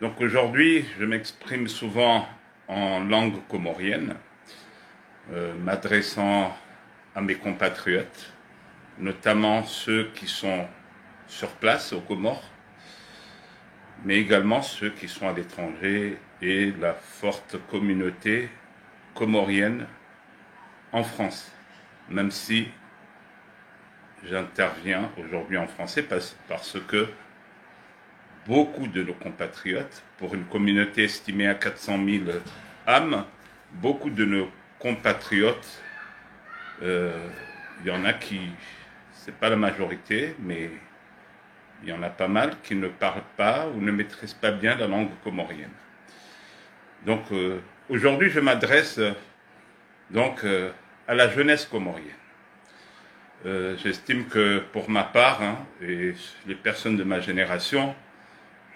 Donc aujourd'hui, je m'exprime souvent en langue comorienne, m'adressant à mes compatriotes, notamment ceux qui sont sur place aux Comores, mais également ceux qui sont à l'étranger et la forte communauté comorienne en France, même si j'interviens aujourd'hui en français parce que beaucoup de nos compatriotes, pour une communauté estimée à 400 000 âmes, beaucoup de nos compatriotes, il y en a qui, c'est pas la majorité, mais il y en a pas mal qui ne parlent pas ou ne maîtrisent pas bien la langue comorienne. Donc aujourd'hui, je m'adresse à la jeunesse comorienne. J'estime que pour ma part, et les personnes de ma génération,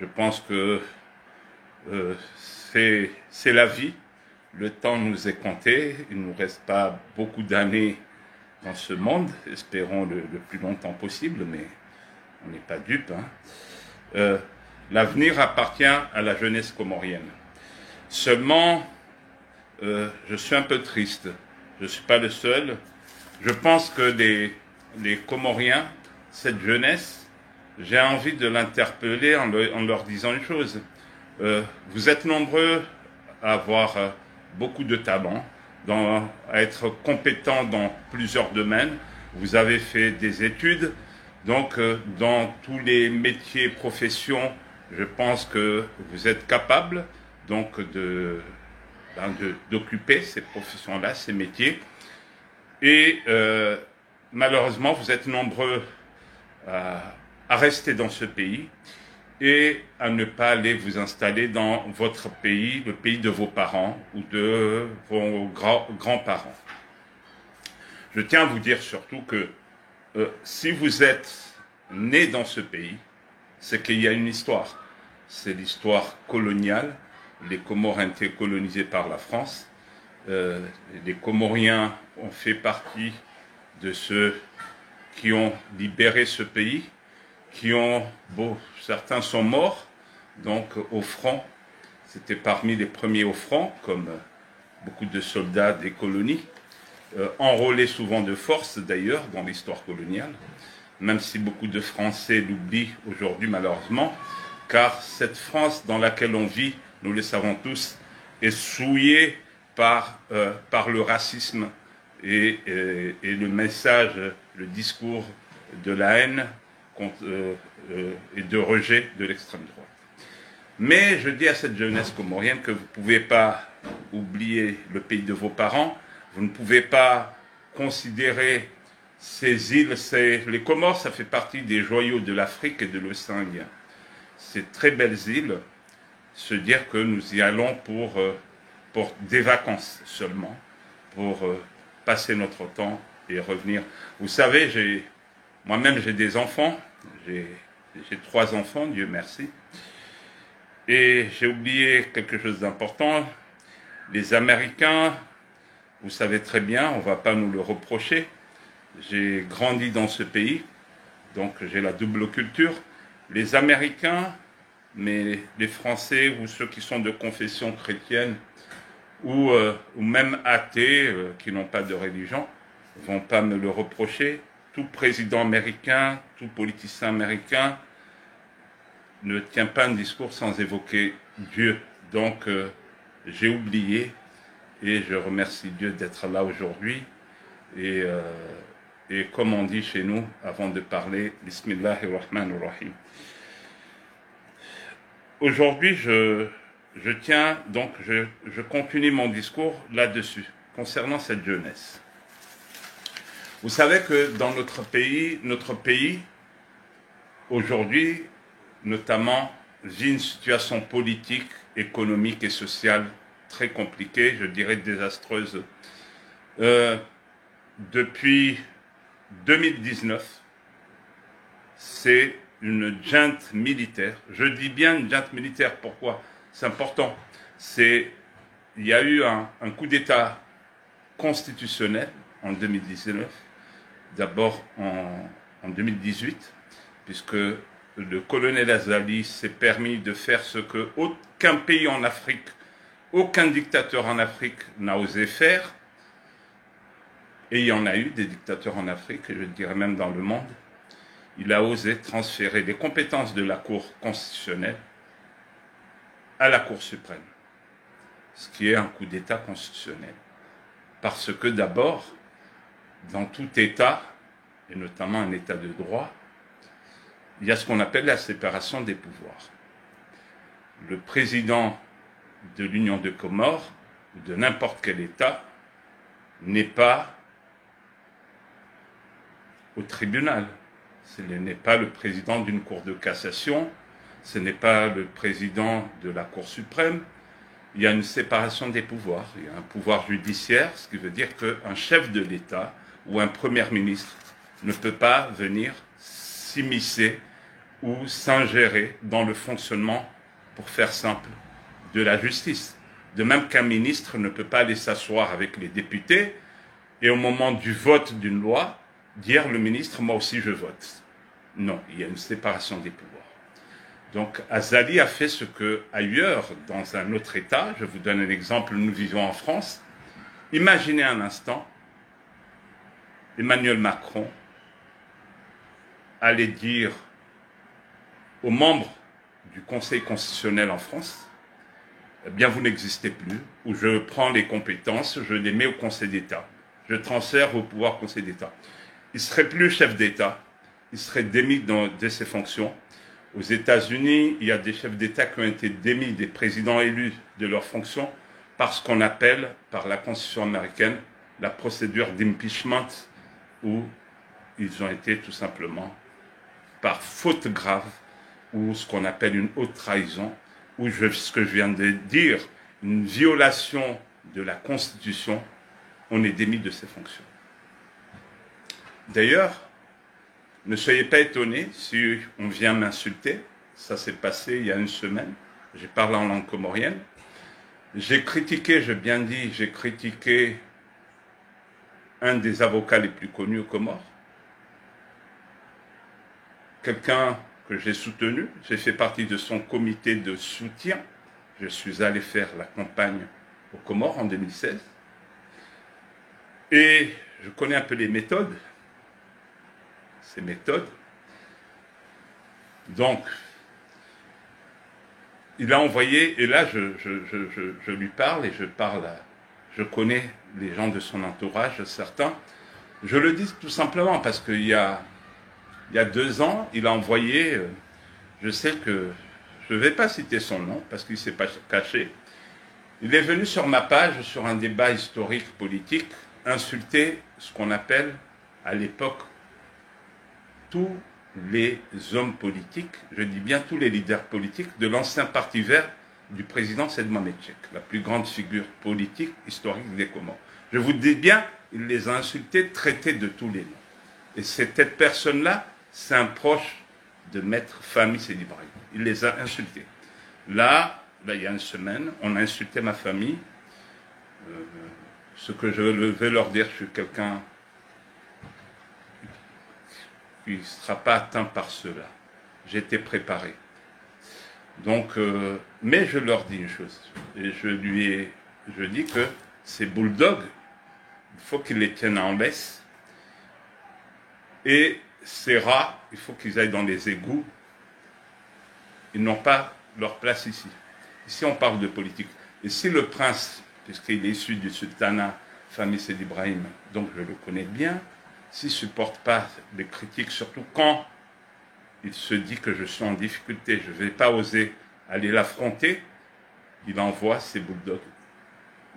je pense que c'est la vie. Le temps nous est compté. Il ne nous reste pas beaucoup d'années dans ce monde. Espérons le plus longtemps possible, mais on n'est pas dupes. L'avenir appartient à la jeunesse comorienne. Seulement, je suis un peu triste. Je ne suis pas le seul. Je pense que les Comoriens, cette jeunesse, j'ai envie de l'interpeller en leur disant une chose. Vous êtes nombreux à avoir beaucoup de talent, à être compétents dans plusieurs domaines. Vous avez fait des études, donc dans tous les métiers, professions, je pense que vous êtes capables donc d'occuper ces professions-là, ces métiers. Et malheureusement, vous êtes nombreux à rester dans ce pays et à ne pas aller vous installer dans votre pays, le pays de vos parents ou de vos grands-parents. Je tiens à vous dire surtout que si vous êtes né dans ce pays, c'est qu'il y a une histoire. C'est l'histoire coloniale. Les Comores ont été colonisés par la France. Les Comoriens ont fait partie de ceux qui ont libéré ce pays, certains sont morts, donc au front. C'était parmi les premiers au front, comme beaucoup de soldats des colonies, enrôlés souvent de force d'ailleurs dans l'histoire coloniale, même si beaucoup de Français l'oublient aujourd'hui malheureusement, car cette France dans laquelle on vit, nous le savons tous, est souillée par le racisme et le message, le discours de la haine et de rejet de l'extrême droite. Mais je dis à cette jeunesse comorienne que vous ne pouvez pas oublier le pays de vos parents, vous ne pouvez pas considérer ces îles, les Comores, ça fait partie des joyaux de l'Afrique et de l'océan Indien. Ces très belles îles, se dire que nous y allons pour des vacances seulement, pour passer notre temps et revenir. Vous savez, moi-même j'ai des enfants, j'ai 3 enfants, Dieu merci, et j'ai oublié quelque chose d'important. Les Américains, vous savez très bien, on ne va pas nous le reprocher, j'ai grandi dans ce pays, donc j'ai la double culture. Les Américains, mais les Français ou ceux qui sont de confession chrétienne ou même athées, qui n'ont pas de religion, ne vont pas me le reprocher. Tout président américain, tout politicien américain ne tient pas un discours sans évoquer Dieu. Donc j'ai oublié et je remercie Dieu d'être là aujourd'hui. Et comme on dit chez nous, avant de parler, Bismillahirrahmanirrahim. Aujourd'hui, je continue mon discours là-dessus, concernant cette jeunesse. Vous savez que dans notre pays, aujourd'hui, notamment, vit une situation politique, économique et sociale très compliquée, je dirais désastreuse. Depuis 2019, c'est une junte militaire. Je dis bien une junte militaire, pourquoi? C'est important. Il y a eu un coup d'État constitutionnel en 2019, d'abord en 2018, puisque le colonel Azali s'est permis de faire ce que aucun pays en Afrique, aucun dictateur en Afrique n'a osé faire, et il y en a eu des dictateurs en Afrique, et je dirais même dans le monde, il a osé transférer les compétences de la Cour constitutionnelle à la Cour suprême, ce qui est un coup d'État constitutionnel. Parce que d'abord, dans tout État, et notamment un État de droit, il y a ce qu'on appelle la séparation des pouvoirs. Le président de l'Union de Comores, ou de n'importe quel État, n'est pas au tribunal. Ce n'est pas le président d'une cour de cassation, ce n'est pas le président de la Cour suprême. Il y a une séparation des pouvoirs. Il y a un pouvoir judiciaire, ce qui veut dire qu'un chef de l'État ou un premier ministre ne peut pas venir s'immiscer ou s'ingérer dans le fonctionnement, pour faire simple, de la justice. De même qu'un ministre ne peut pas aller s'asseoir avec les députés et au moment du vote d'une loi, dire le ministre, moi aussi je vote. Non, il y a une séparation des pouvoirs. Donc Azali a fait ce que ailleurs, dans un autre État, je vous donne un exemple, nous vivons en France, imaginez un instant, Emmanuel Macron allait dire aux membres du Conseil constitutionnel en France, eh bien vous n'existez plus, ou je prends les compétences, je les mets au Conseil d'État, je transfère au pouvoir Conseil d'État. Il ne serait plus chef d'État, il serait démis de ses fonctions. Aux États-Unis, il y a des chefs d'État qui ont été démis, des présidents élus de leurs fonctions, par ce qu'on appelle, par la Constitution américaine, la procédure d'impeachment, où ils ont été tout simplement, par faute grave, ou ce qu'on appelle une haute trahison, ou ce que je viens de dire, une violation de la Constitution, on est démis de ses fonctions. D'ailleurs, ne soyez pas étonnés si on vient m'insulter. Ça s'est passé il y a une semaine. J'ai parlé en langue comorienne. J'ai critiqué, j'ai bien dit, j'ai critiqué un des avocats les plus connus aux Comores. Quelqu'un que j'ai soutenu. J'ai fait partie de son comité de soutien. Je suis allé faire la campagne aux Comores en 2016. Et je connais un peu les méthodes. Ces méthodes. Donc, il a envoyé, et là je lui parle, et je connais les gens de son entourage, certains. Je le dis tout simplement parce qu'il y a 2 ans, il a envoyé, je sais que, je ne vais pas citer son nom parce qu'il ne s'est pas caché, il est venu sur ma page, sur un débat historique politique, insulter ce qu'on appelle à l'époque tous les hommes politiques, je dis bien tous les leaders politiques de l'ancien parti vert du président Said Mohamed Cheikh, la plus grande figure politique historique des Comores. Je vous dis bien, il les a insultés, traités de tous les noms. Et cette personne-là, c'est un proche de Maître Fahmi Seydi Ibrahim. Il les a insultés. Là, il y a une semaine, on a insulté ma famille. Ce que je vais leur dire, je suis quelqu'un qui ne sera pas atteint par cela. J'étais préparé. Donc, mais je leur dis une chose. Et je dis que ces bulldogs, il faut qu'ils les tiennent en laisse. Et ces rats, il faut qu'ils aillent dans les égouts. Ils n'ont pas leur place ici. Ici, on parle de politique. Et si le prince, puisqu'il est issu du sultanat Fahmi Seydi Ibrahim, donc je le connais bien, s'il ne supporte pas les critiques, surtout quand il se dit que je suis en difficulté, je ne vais pas oser aller l'affronter, il envoie ses bulldogs.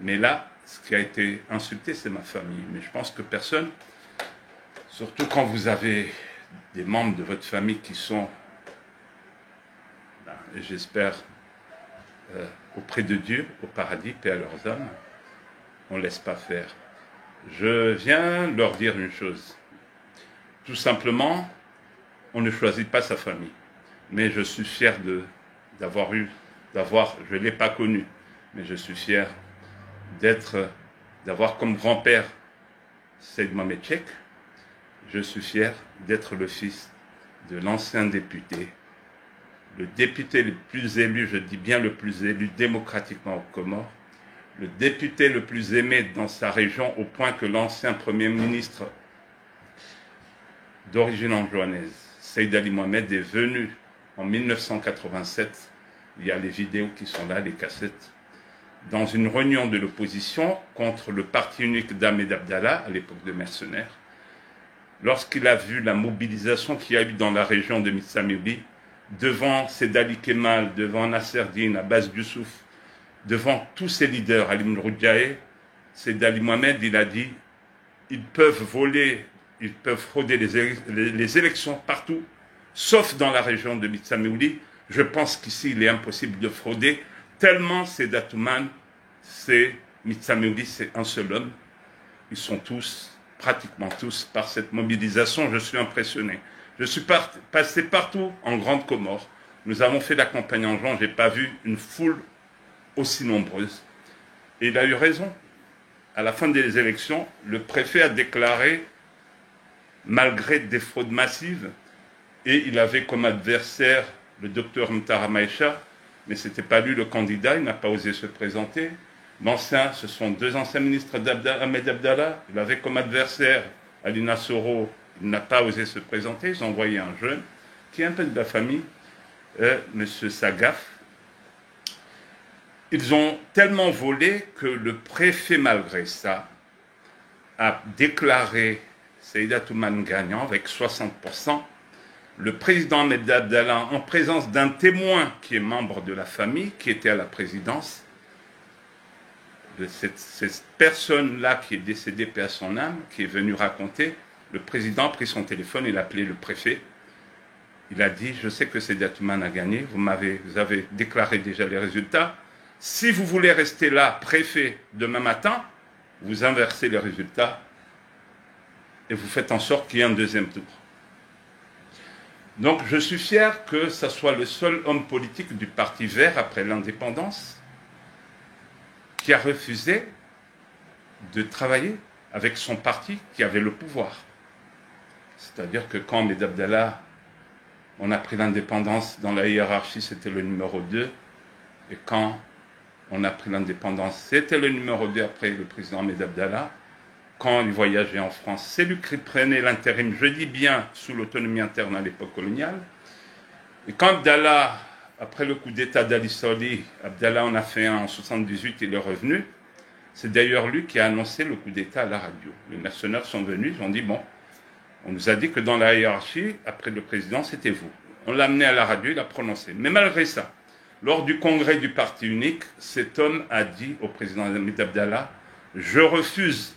Mais là, ce qui a été insulté, c'est ma famille. Mais je pense que personne, surtout quand vous avez des membres de votre famille qui sont, j'espère, auprès de Dieu, au paradis, paix à leurs âmes, on ne laisse pas faire. Je viens leur dire une chose. Tout simplement, on ne choisit pas sa famille. Mais je suis fier d'avoir, je ne l'ai pas connu, mais je suis fier d'avoir comme grand-père Said Mohamed Cheikh. Je suis fier d'être le fils de l'ancien député le député le plus élu, je dis bien le plus élu démocratiquement aux Comores, le député le plus aimé dans sa région, au point que l'ancien Premier ministre d'origine anjouanaise, Seyd Ali Mohamed, est venu en 1987, il y a les vidéos qui sont là, les cassettes, dans une réunion de l'opposition contre le parti unique d'Ahmed Abdallah, à l'époque de mercenaires. Lorsqu'il a vu la mobilisation qu'il y a eu dans la région de Mitsameuli, devant Seyd Ali Kemal, devant Nasser Dine, Abbas Youssouf, devant tous ces leaders, Ali Mroudiaé, Seyd Ali Mohamed, il a dit, ils peuvent voler, ils peuvent frauder les élections partout, sauf dans la région de Mitsameuli. Je pense qu'ici, il est impossible de frauder, tellement c'est Atoumane, c'est Mitsameuli, c'est un seul homme. Ils sont tous, pratiquement tous, par cette mobilisation, je suis impressionné. Je suis passé partout en Grande Comore. Nous avons fait la campagne en juin, je n'ai pas vu une foule aussi nombreuse. Et il a eu raison. À la fin des élections, le préfet a déclaré, malgré des fraudes massives, et il avait comme adversaire le docteur Mtara Maïcha, mais ce n'était pas lui le candidat, il n'a pas osé se présenter. Ce sont deux anciens ministres d'Ahmed Abdallah, il avait comme adversaire Alina Soro, il n'a pas osé se présenter, ils ont envoyé un jeune, qui est un peu de la famille, M. Sagaf. Ils ont tellement volé que le préfet, malgré ça, a déclaré Seyd Atoumane gagnant avec 60%. Le président Ahmed Abdallah, en présence d'un témoin qui est membre de la famille, qui était à la présidence, de cette personne-là qui est décédée, paix à son âme, qui est venue raconter, le président a pris son téléphone, il a appelé le préfet. Il a dit, je sais que Seyd Atoumane a gagné, vous avez déclaré déjà les résultats. Si vous voulez rester là, préfet, demain matin, vous inversez les résultats et vous faites en sorte qu'il y ait un deuxième tour. Donc je suis fier que ce soit le seul homme politique du Parti Vert après l'indépendance qui a refusé de travailler avec son parti qui avait le pouvoir. C'est-à-dire que quand Ahmed Abdallah, on a pris l'indépendance, dans la hiérarchie c'était le numéro 2, et quand on a pris l'indépendance, c'était le numéro 2 après le président Ahmed Abdallah. Quand il voyageait en France, c'est lui qui prenait l'intérim, je dis bien, sous l'autonomie interne à l'époque coloniale. Et quand Abdallah, après le coup d'État d'Ali Saouli, Abdallah en a fait un en 1978, il est revenu. C'est d'ailleurs lui qui a annoncé le coup d'État à la radio. Les mercenaires sont venus, ils ont dit, bon, on nous a dit que dans la hiérarchie, après le président, c'était vous. On l'a amené à la radio, il a prononcé. Mais malgré ça, lors du congrès du Parti unique, cet homme a dit au président Ahmed Abdallah, je refuse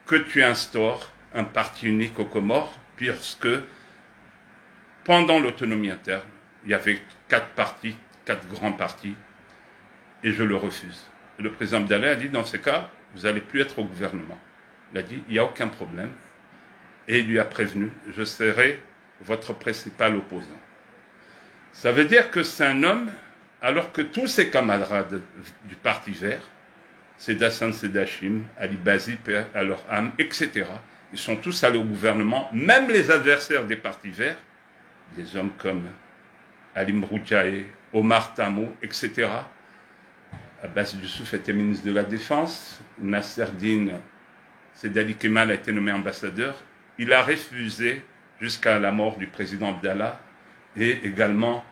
que tu instaures un parti unique aux Comores, puisque pendant l'autonomie interne, il y avait 4 partis, 4 grands partis, et je le refuse. Et le président Abdallah a dit, dans ce cas, vous n'allez plus être au gouvernement. Il a dit, il n'y a aucun problème, et il lui a prévenu, je serai votre principal opposant. Ça veut dire que c'est un homme, alors que tous ses camarades du Parti Vert, Seyd Hassan Sedachim, Ali Bazi, paix à leur âme, etc. Ils sont tous allés au gouvernement, même les adversaires des partis verts, des hommes comme Ali Mroudiaé, Omar Tamou, etc. Abbas Youssouf était ministre de la Défense, Nasser Dine, Seyd Ali Kemal a été nommé ambassadeur. Il a refusé jusqu'à la mort du président Abdallah, et également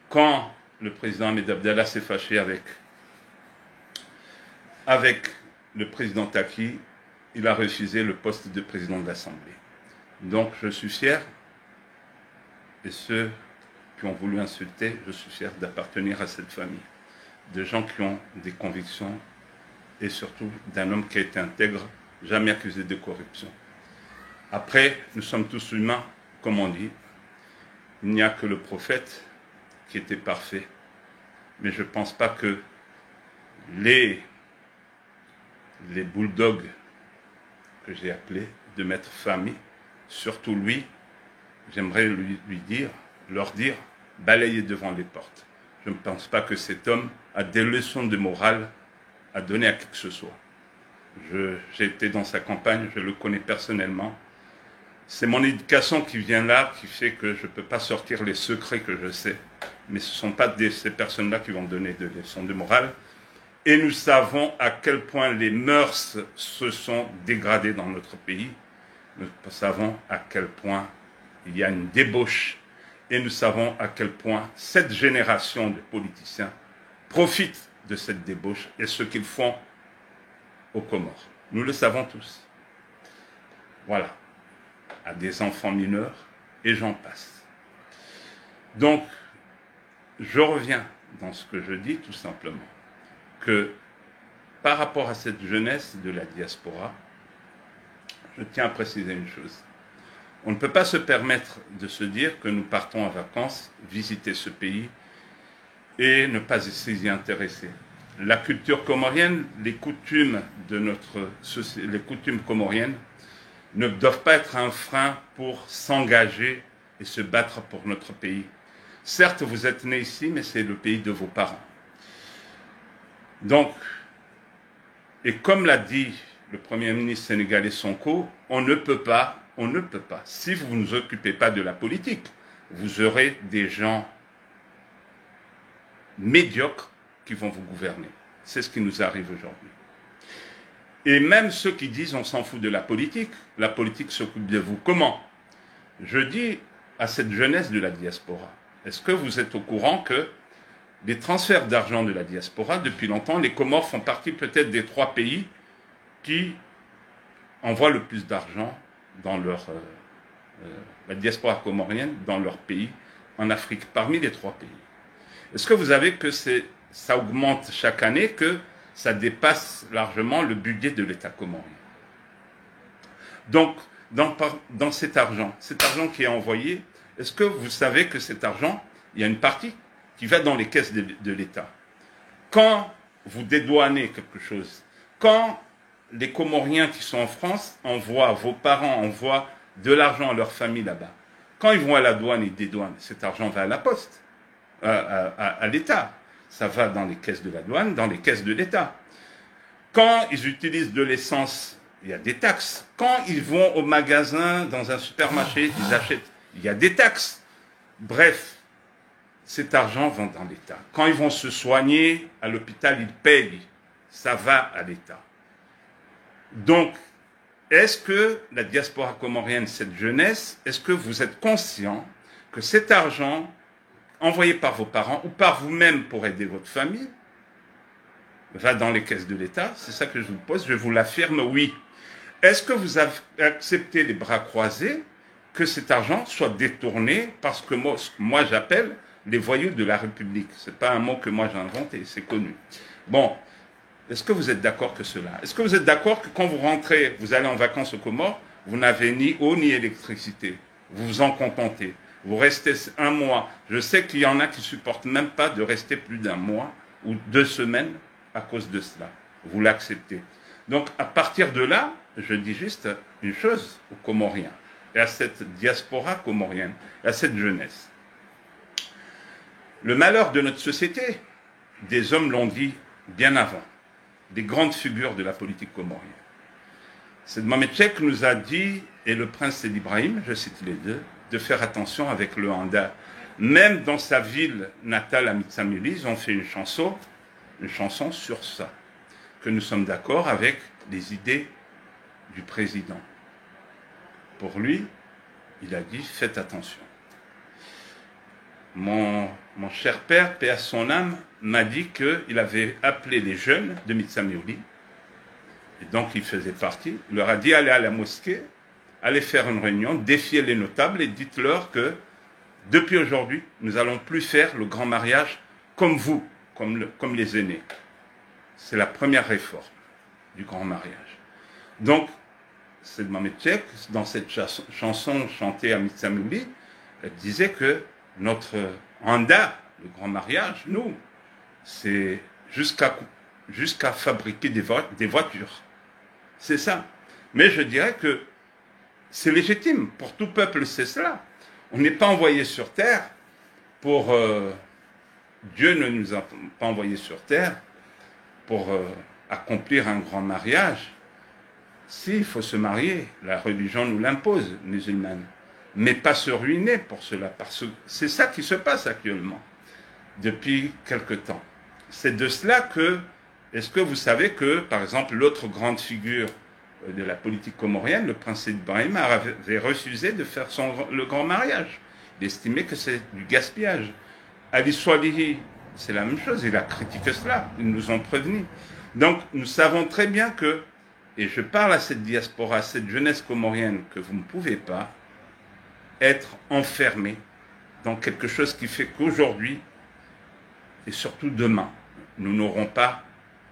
quand le président Ahmed Abdallah s'est fâché avec le président Taki, il a refusé le poste de président de l'Assemblée. Donc je suis fier, et ceux qui ont voulu insulter, je suis fier d'appartenir à cette famille, de gens qui ont des convictions, et surtout d'un homme qui a été intègre, jamais accusé de corruption. Après, nous sommes tous humains, comme on dit. Il n'y a que le prophète qui était parfait. Mais je ne pense pas que les bulldogs que j'ai appelés de maître famille, surtout lui, j'aimerais leur dire, balayez devant les portes. Je ne pense pas que cet homme a des leçons de morale à donner à qui que ce soit. J'ai été dans sa campagne, je le connais personnellement. C'est mon éducation qui vient là, qui fait que je ne peux pas sortir les secrets que je sais. Mais ce ne sont pas ces personnes-là qui vont donner des leçons de morale. Et nous savons à quel point les mœurs se sont dégradées dans notre pays. Nous savons à quel point il y a une débauche. Et nous savons à quel point cette génération de politiciens profite de cette débauche et ce qu'ils font aux Comores. Nous le savons tous. Voilà. À des enfants mineurs, et j'en passe. Donc, je reviens dans ce que je dis tout simplement, que par rapport à cette jeunesse de la diaspora, je tiens à préciser une chose. On ne peut pas se permettre de se dire que nous partons en vacances, visiter ce pays et ne pas s'y intéresser. La culture comorienne, les coutumes comoriennes ne doivent pas être un frein pour s'engager et se battre pour notre pays. Certes, vous êtes né ici, mais c'est le pays de vos parents. Donc, et comme l'a dit le Premier ministre sénégalais Sonko, on ne peut pas, si vous ne vous occupez pas de la politique, vous aurez des gens médiocres qui vont vous gouverner. C'est ce qui nous arrive aujourd'hui. Et même ceux qui disent on s'en fout de la politique s'occupe de vous. Comment? Je dis à cette jeunesse de la diaspora, est-ce que vous êtes au courant que les transferts d'argent de la diaspora, depuis longtemps, les Comores font partie peut-être des 3 pays qui envoient le plus d'argent dans la diaspora comorienne dans leur pays, en Afrique, parmi les 3 pays. Est-ce que vous savez que ça augmente chaque année, que ça dépasse largement le budget de l'État comorien? Donc, dans cet argent qui est envoyé, est-ce que vous savez que cet argent, il y a une partie qui va dans les caisses de l'État? Quand vous dédouanez quelque chose, quand les Comoriens qui sont en France vos parents envoient de l'argent à leur famille là-bas, quand ils vont à la douane, ils dédouanent, cet argent va à la poste, à l'État. Ça va dans les caisses de la douane, dans les caisses de l'État. Quand ils utilisent de l'essence, il y a des taxes. Quand ils vont au magasin, dans un supermarché, ils achètent, il y a des taxes. Bref, cet argent va dans l'État. Quand ils vont se soigner à l'hôpital, ils payent. Ça va à l'État. Donc, est-ce que la diaspora comorienne, cette jeunesse, est-ce que vous êtes conscient que cet argent envoyé par vos parents ou par vous-même pour aider votre famille va dans les caisses de l'État? C'est ça que je vous pose, je vous l'affirme, oui. Est-ce que vous acceptez les bras croisés que cet argent soit détourné parce que moi j'appelle les voyous de la République? Ce n'est pas un mot que moi j'ai inventé, c'est connu. Bon, est-ce que vous êtes d'accord que cela? Est-ce que vous êtes d'accord que quand vous rentrez, vous allez en vacances aux Comores, vous n'avez ni eau ni électricité? Vous vous en contentez. Vous restez 1 mois. Je sais qu'il y en a qui ne supportent même pas de rester plus d'1 mois ou 2 semaines à cause de cela. Vous l'acceptez. Donc, à partir de là, je dis juste une chose aux Comoriens et à cette diaspora comorienne, à cette jeunesse. Le malheur de notre société, des hommes l'ont dit bien avant, des grandes figures de la politique comorienne. C'est Mohamed Cheikh nous a dit, et le prince Seydi Ibrahim, je cite les deux, de faire attention avec le Handa. Même dans sa ville natale à Mitsamuli, ils ont fait une chanson sur ça, que nous sommes d'accord avec les idées du président. Pour lui, il a dit, faites attention. Mon cher père, paix à son âme, m'a dit qu'il avait appelé les jeunes de Mitsamuli, et donc il faisait partie, il leur a dit, allez à la mosquée, allez faire une réunion, défiez les notables et dites-leur que depuis aujourd'hui, nous n'allons plus faire le grand mariage comme vous, comme les aînés. C'est la première réforme du grand mariage. Donc, c'est Mohamed Cheikh, dans cette chanson chantée à Mitsamuli, elle disait que notre Handa, le grand mariage, nous, c'est jusqu'à fabriquer des voitures. C'est ça. Mais je dirais que c'est légitime. Pour tout peuple, c'est cela. On n'est pas envoyé sur terre pour... Dieu ne nous a pas envoyés sur terre pour accomplir un grand mariage Si, il faut se marier, la religion nous l'impose, musulmane, mais pas se ruiner pour cela, parce que c'est ça qui se passe actuellement, depuis quelque temps. C'est de cela que, est-ce que vous savez que, par exemple, l'autre grande figure de la politique comorienne, le prince Ibrahim, avait refusé de faire le grand mariage. Il estimait que c'est du gaspillage. Ali Swalihi, c'est la même chose, il a critiqué cela, ils nous ont prévenus. Donc, nous savons très bien que, et je parle à cette diaspora, à cette jeunesse comorienne, que vous ne pouvez pas être enfermé dans quelque chose qui fait qu'aujourd'hui, et surtout demain, nous n'aurons pas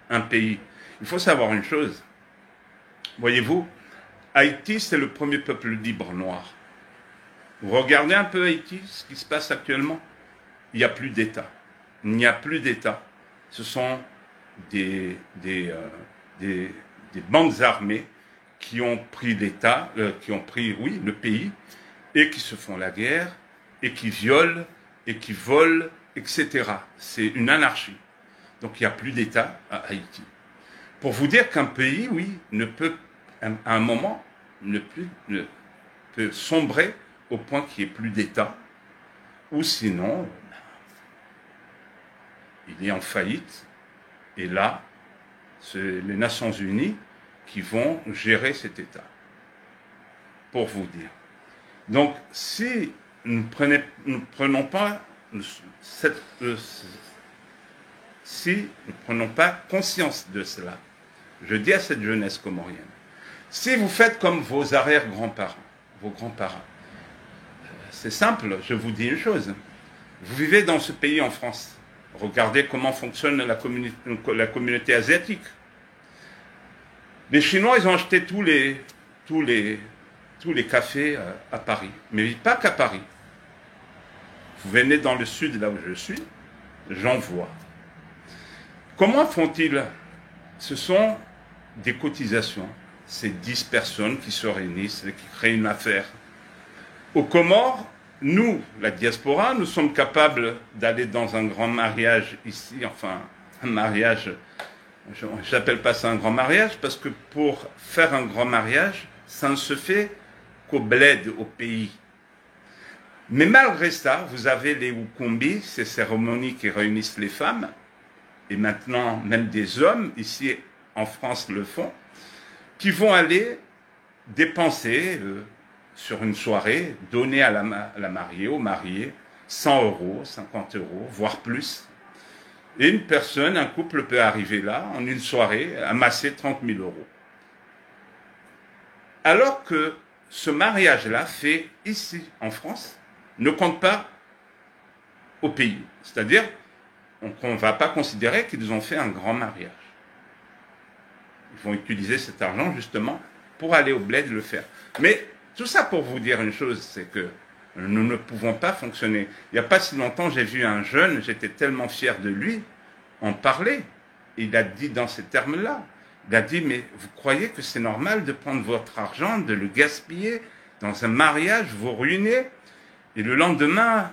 un pays. Il faut savoir une chose, voyez-vous, Haïti, c'est le premier peuple libre noir. Vous regardez un peu Haïti, ce qui se passe actuellement, il n'y a plus d'État. Il n'y a plus d'État. Ce sont des bandes armées qui ont pris l'État, qui ont pris, oui, le pays, et qui se font la guerre, et qui violent, et qui volent, etc. C'est une anarchie. Donc il n'y a plus d'État à Haïti. Pour vous dire qu'un pays, oui, ne peut, à un moment, ne peut sombrer au point qu'il n'y ait plus d'État, ou sinon, il est en faillite, et là, c'est les Nations Unies qui vont gérer cet État, pour vous dire. Donc, si nous ne prenons pas conscience de cela, je dis à cette jeunesse comorienne, si vous faites comme vos arrière-grands-parents, vos grands-parents, c'est simple, je vous dis une chose, vous vivez dans ce pays en France, regardez comment fonctionne la communauté asiatique. Les Chinois, ils ont acheté tous les cafés à Paris, mais pas qu'à Paris. Vous venez dans le sud, là où je suis, j'en vois. Comment font-ils? Ce sont des cotisations. C'est 10 personnes qui se réunissent et qui créent une affaire. Aux Comores, nous, la diaspora, nous sommes capables d'aller dans un grand mariage ici, enfin, un mariage, je n'appelle pas ça un grand mariage, parce que pour faire un grand mariage, ça ne se fait qu'au bled, au pays. Mais malgré ça, vous avez les Wukumbi, ces cérémonies qui réunissent les femmes, et maintenant même des hommes, ici en France le font, qui vont aller dépenser sur une soirée, donner à la mariée, au marié, 100 €, 50 €, voire plus. Et une personne, un couple peut arriver là, en une soirée, amasser 30 000 €. Alors que ce mariage-là, fait ici, en France, ne compte pas au pays. C'est-à-dire qu'on ne va pas considérer qu'ils ont fait un grand mariage. Ils vont utiliser cet argent, justement, pour aller au bled le faire. Mais tout ça pour vous dire une chose, c'est que nous ne pouvons pas fonctionner. Il n'y a pas si longtemps, j'ai vu un jeune, j'étais tellement fier de lui, en parler. Il a dit dans ces termes-là, il a dit, mais vous croyez que c'est normal de prendre votre argent, de le gaspiller dans un mariage, vous ruiner, et le lendemain,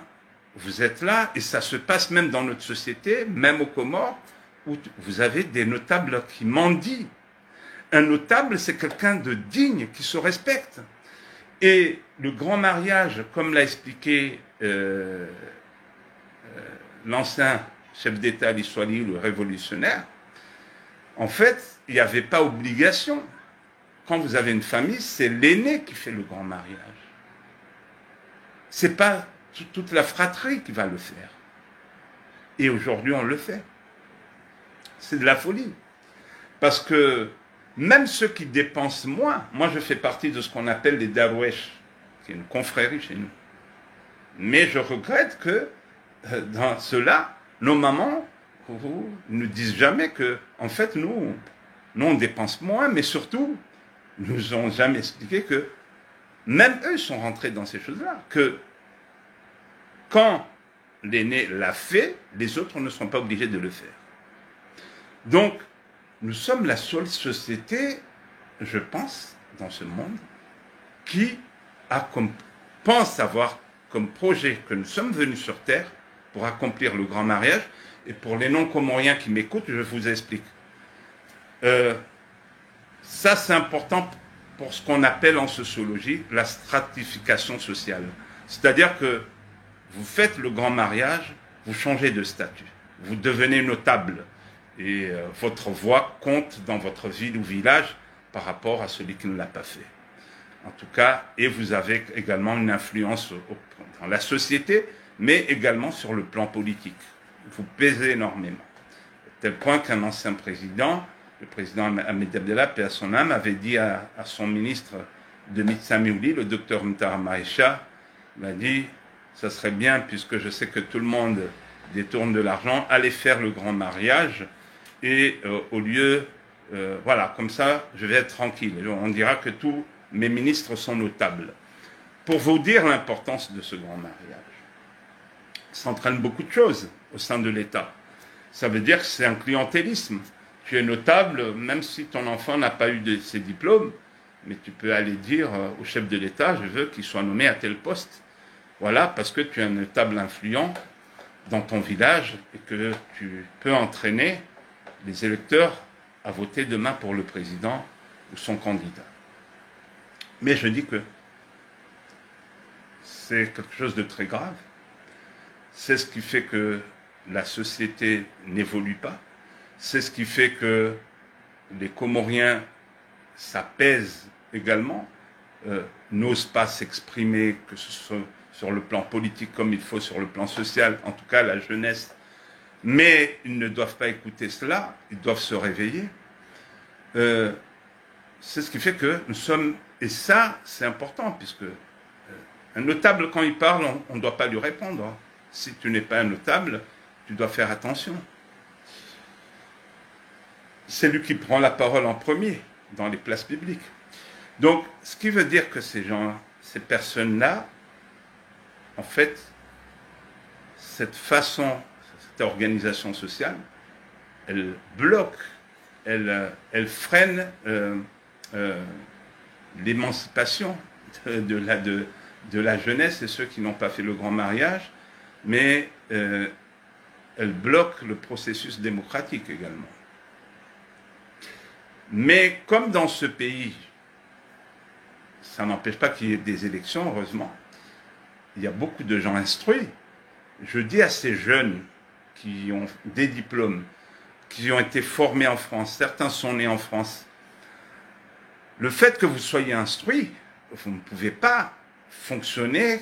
vous êtes là, et ça se passe même dans notre société, même aux Comores, où vous avez des notables qui mendient. Un notable, c'est quelqu'un de digne, qui se respecte. Et le grand mariage, comme l'a expliqué l'ancien chef d'État Ali Swalihi, le révolutionnaire, en fait, il n'y avait pas obligation. Quand vous avez une famille, c'est l'aîné qui fait le grand mariage. Ce n'est pas toute la fratrie qui va le faire. Et aujourd'hui, on le fait. C'est de la folie. Parce que même ceux qui dépensent moins, moi je fais partie de ce qu'on appelle les Darouesh, qui est une confrérie chez nous. Mais je regrette que dans cela, nos mamans ne disent jamais que, en fait, nous on dépense moins, mais surtout, nous ont jamais expliqué que même eux sont rentrés dans ces choses-là, que quand l'aîné l'a fait, les autres ne sont pas obligés de le faire. Donc, nous sommes la seule société, je pense, dans ce monde, qui pense avoir comme projet que nous sommes venus sur Terre pour accomplir le grand mariage. Et pour les non-comoriens qui m'écoutent, je vous explique. Ça, c'est important pour ce qu'on appelle en sociologie la stratification sociale. C'est-à-dire que vous faites le grand mariage, vous changez de statut, vous devenez notable et votre voix compte dans votre ville ou village par rapport à celui qui ne l'a pas fait. En tout cas, et vous avez également une influence dans la société, mais également sur le plan politique. Vous pèsez énormément. À tel point qu'un ancien président, le président Ahmed Abdallah, paix à son âme, avait dit à son ministre de Mitsamiouli, le docteur Mtara Maïcha, il a dit, ça serait bien, puisque je sais que tout le monde détourne de l'argent, allez faire le grand mariage, et au lieu, voilà, comme ça, je vais être tranquille. On dira que tous mes ministres sont notables. Pour vous dire l'importance de ce grand mariage, ça entraîne beaucoup de choses au sein de l'État. Ça veut dire que c'est un clientélisme. Tu es notable, même si ton enfant n'a pas eu ses diplômes, mais tu peux aller dire au chef de l'État, je veux qu'il soit nommé à tel poste. Voilà, parce que tu es un notable influent dans ton village et que tu peux entraîner les électeurs à voter demain pour le président ou son candidat. Mais je dis que c'est quelque chose de très grave. C'est ce qui fait que la société n'évolue pas. C'est ce qui fait que les Comoriens s'apaisent également, n'osent pas s'exprimer, que ce soit sur le plan politique comme il faut, sur le plan social, en tout cas la jeunesse. Mais ils ne doivent pas écouter cela, ils doivent se réveiller. C'est ce qui fait que nous sommes, et ça c'est important, puisque un notable quand il parle, on ne doit pas lui répondre. Si tu n'es pas un notable, tu dois faire attention. C'est lui qui prend la parole en premier dans les places publiques. Donc, ce qui veut dire que ces gens, ces personnes-là, en fait, cette façon, cette organisation sociale, elle bloque, elle freine l'émancipation de la jeunesse et ceux qui n'ont pas fait le grand mariage, mais elle bloque le processus démocratique également. Mais comme dans ce pays, ça n'empêche pas qu'il y ait des élections, heureusement, il y a beaucoup de gens instruits. Je dis à ces jeunes qui ont des diplômes, qui ont été formés en France, certains sont nés en France, le fait que vous soyez instruits, vous ne pouvez pas fonctionner,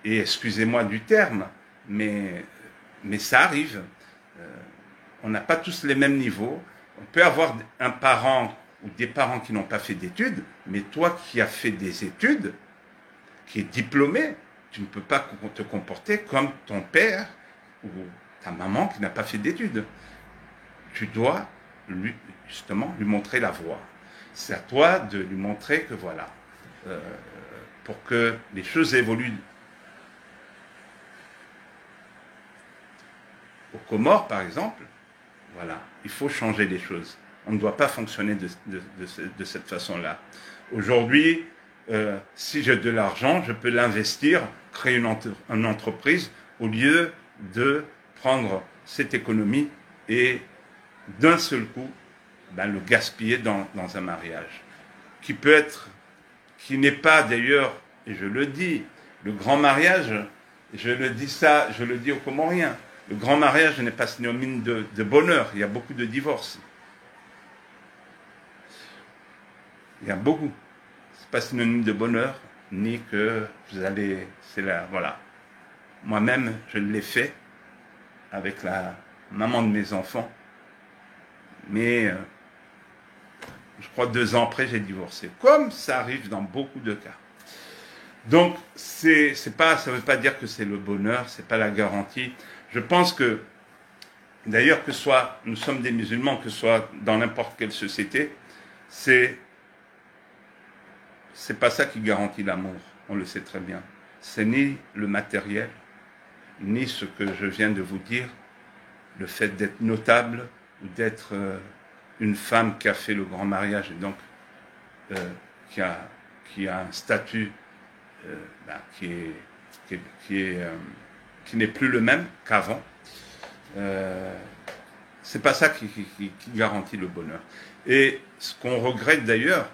et excusez-moi du terme, mais ça arrive. On n'a pas tous les mêmes niveaux. On peut avoir un parent ou des parents qui n'ont pas fait d'études, mais toi qui as fait des études, qui est diplômé, tu ne peux pas te comporter comme ton père ou ta maman qui n'a pas fait d'études. Tu dois justement lui montrer la voie. C'est à toi de lui montrer que voilà, pour que les choses évoluent. Aux Comores, par exemple, voilà, il faut changer les choses. On ne doit pas fonctionner de cette façon-là. Aujourd'hui, si j'ai de l'argent, je peux l'investir, créer une entreprise, au lieu de prendre cette économie et d'un seul coup, le gaspiller dans un mariage. Qui n'est pas d'ailleurs, et je le dis, le grand mariage, je le dis aux Comoriens, le grand mariage n'est pas synonyme de bonheur. Il y a beaucoup de divorces. Il y a beaucoup. C'est pas synonyme de bonheur, ni que vous allez... C'est là, voilà. Moi-même, je l'ai fait avec la maman de mes enfants. Mais je crois 2 ans après, j'ai divorcé. Comme ça arrive dans beaucoup de cas. Donc, ça ne veut pas dire que c'est le bonheur, c'est pas la garantie. Je pense que, d'ailleurs, nous sommes des musulmans, que ce soit dans n'importe quelle société, c'est pas ça qui garantit l'amour, on le sait très bien. C'est ni le matériel, ni ce que je viens de vous dire, le fait d'être notable, ou d'être une femme qui a fait le grand mariage, et donc qui a un statut qui n'est plus le même qu'avant. C'est pas ça qui garantit le bonheur. Et ce qu'on regrette d'ailleurs,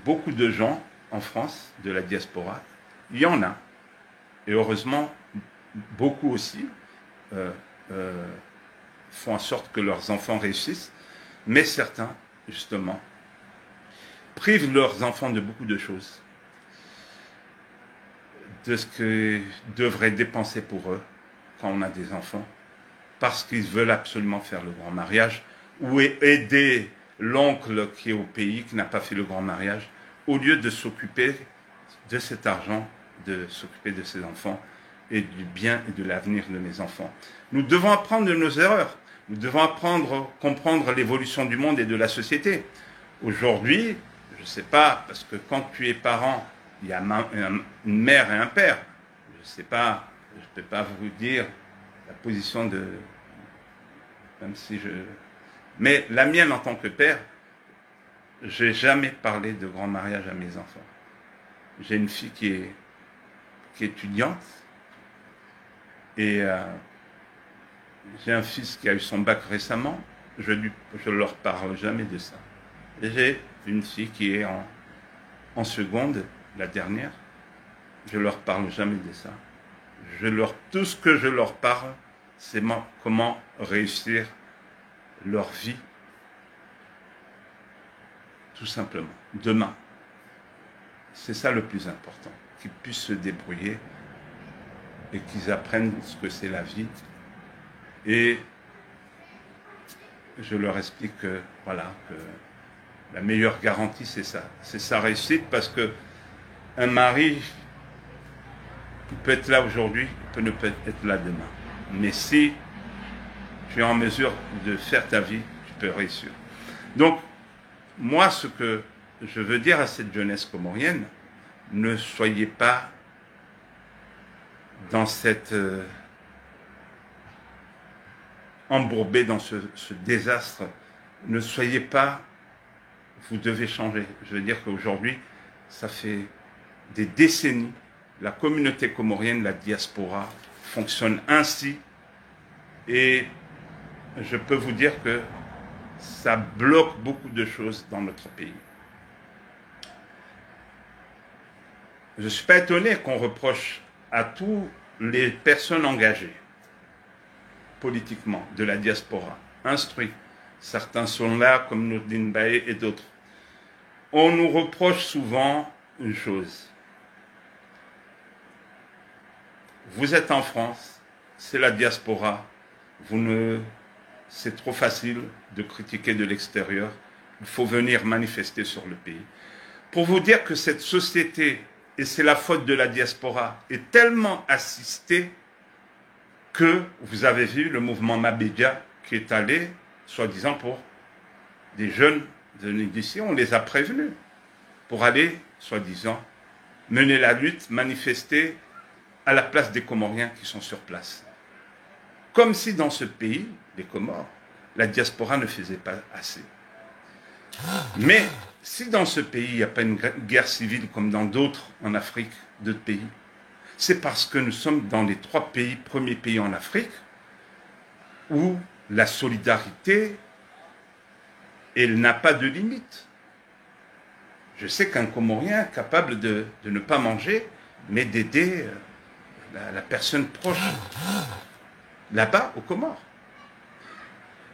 beaucoup de gens en France, de la diaspora, il y en a, et heureusement, beaucoup aussi, font en sorte que leurs enfants réussissent, mais certains, justement, privent leurs enfants de beaucoup de choses, de ce qu'ils devraient dépenser pour eux quand on a des enfants, parce qu'ils veulent absolument faire le grand mariage, ou aider l'oncle qui est au pays, qui n'a pas fait le grand mariage, au lieu de s'occuper de cet argent, de s'occuper de ses enfants, et du bien et de l'avenir de mes enfants. Nous devons apprendre de nos erreurs. Nous devons apprendre, comprendre l'évolution du monde et de la société. Aujourd'hui, je ne sais pas, parce que quand tu es parent, il y a une mère et un père. Je ne sais pas, je ne peux pas vous dire la position de... Même si je... Mais la mienne en tant que père, je n'ai jamais parlé de grand mariage à mes enfants. J'ai une fille qui est étudiante, et j'ai un fils qui a eu son bac récemment, je leur parle jamais de ça. Et j'ai une fille qui est en seconde, la dernière, je leur parle jamais de ça. Tout ce que je leur parle, c'est comment réussir leur vie, tout simplement, demain. C'est ça le plus important, qu'ils puissent se débrouiller et qu'ils apprennent ce que c'est la vie. Et je leur explique que, voilà, que la meilleure garantie, c'est ça. C'est sa réussite, parce que un mari, il peut être là aujourd'hui, il peut ne pas être là demain. Mais si tu es en mesure de faire ta vie, tu peux réussir. Donc, moi, ce que je veux dire à cette jeunesse comorienne, ne soyez pas dans cette embourbé dans ce désastre. Ne soyez pas, vous devez changer. Je veux dire qu'aujourd'hui, ça fait des décennies, la communauté comorienne, la diaspora, fonctionne ainsi, et je peux vous dire que ça bloque beaucoup de choses dans notre pays. Je ne suis pas étonné qu'on reproche à toutes les personnes engagées politiquement de la diaspora, instruits. Certains sont là, comme Nourdine Baye et d'autres. On nous reproche souvent une chose. Vous êtes en France, c'est la diaspora, c'est trop facile de critiquer de l'extérieur, il faut venir manifester sur le pays. Pour vous dire que cette société, et c'est la faute de la diaspora, est tellement assistée que vous avez vu le mouvement Mabédia qui est allé, soi-disant pour des jeunes venus d'ici, on les a prévenus pour aller, soi-disant, mener la lutte, manifester à la place des Comoriens qui sont sur place. Comme si dans ce pays, les Comores, la diaspora ne faisait pas assez. Mais si dans ce pays, il n'y a pas une guerre civile comme dans d'autres en Afrique, d'autres pays, c'est parce que nous sommes dans les premiers pays en Afrique où la solidarité, elle n'a pas de limite. Je sais qu'un Comorien est capable de ne pas manger, mais d'aider la personne proche, là-bas, aux Comores.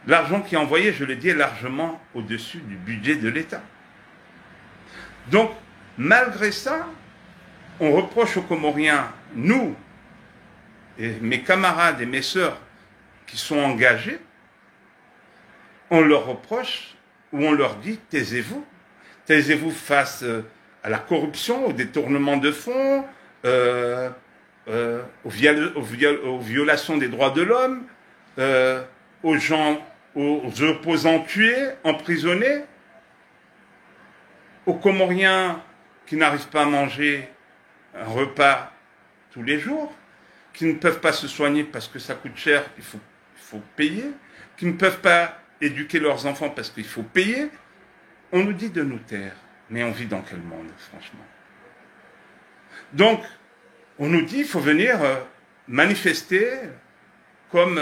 L'argent qui est envoyé, je l'ai dit, est largement au-dessus du budget de l'État. Donc, malgré ça, on reproche aux Comoriens, nous, et mes camarades et mes sœurs qui sont engagés, on leur reproche ou on leur dit, taisez-vous. Taisez-vous face à la corruption, au détournement de fonds, aux violations des droits de l'homme, aux opposants tués, emprisonnés, aux Comoriens qui n'arrivent pas à manger un repas tous les jours, qui ne peuvent pas se soigner parce que ça coûte cher, il faut payer, qui ne peuvent pas éduquer leurs enfants parce qu'il faut payer. On nous dit de nous taire, mais on vit dans quel monde, franchement? Donc, on nous dit qu'il faut venir manifester comme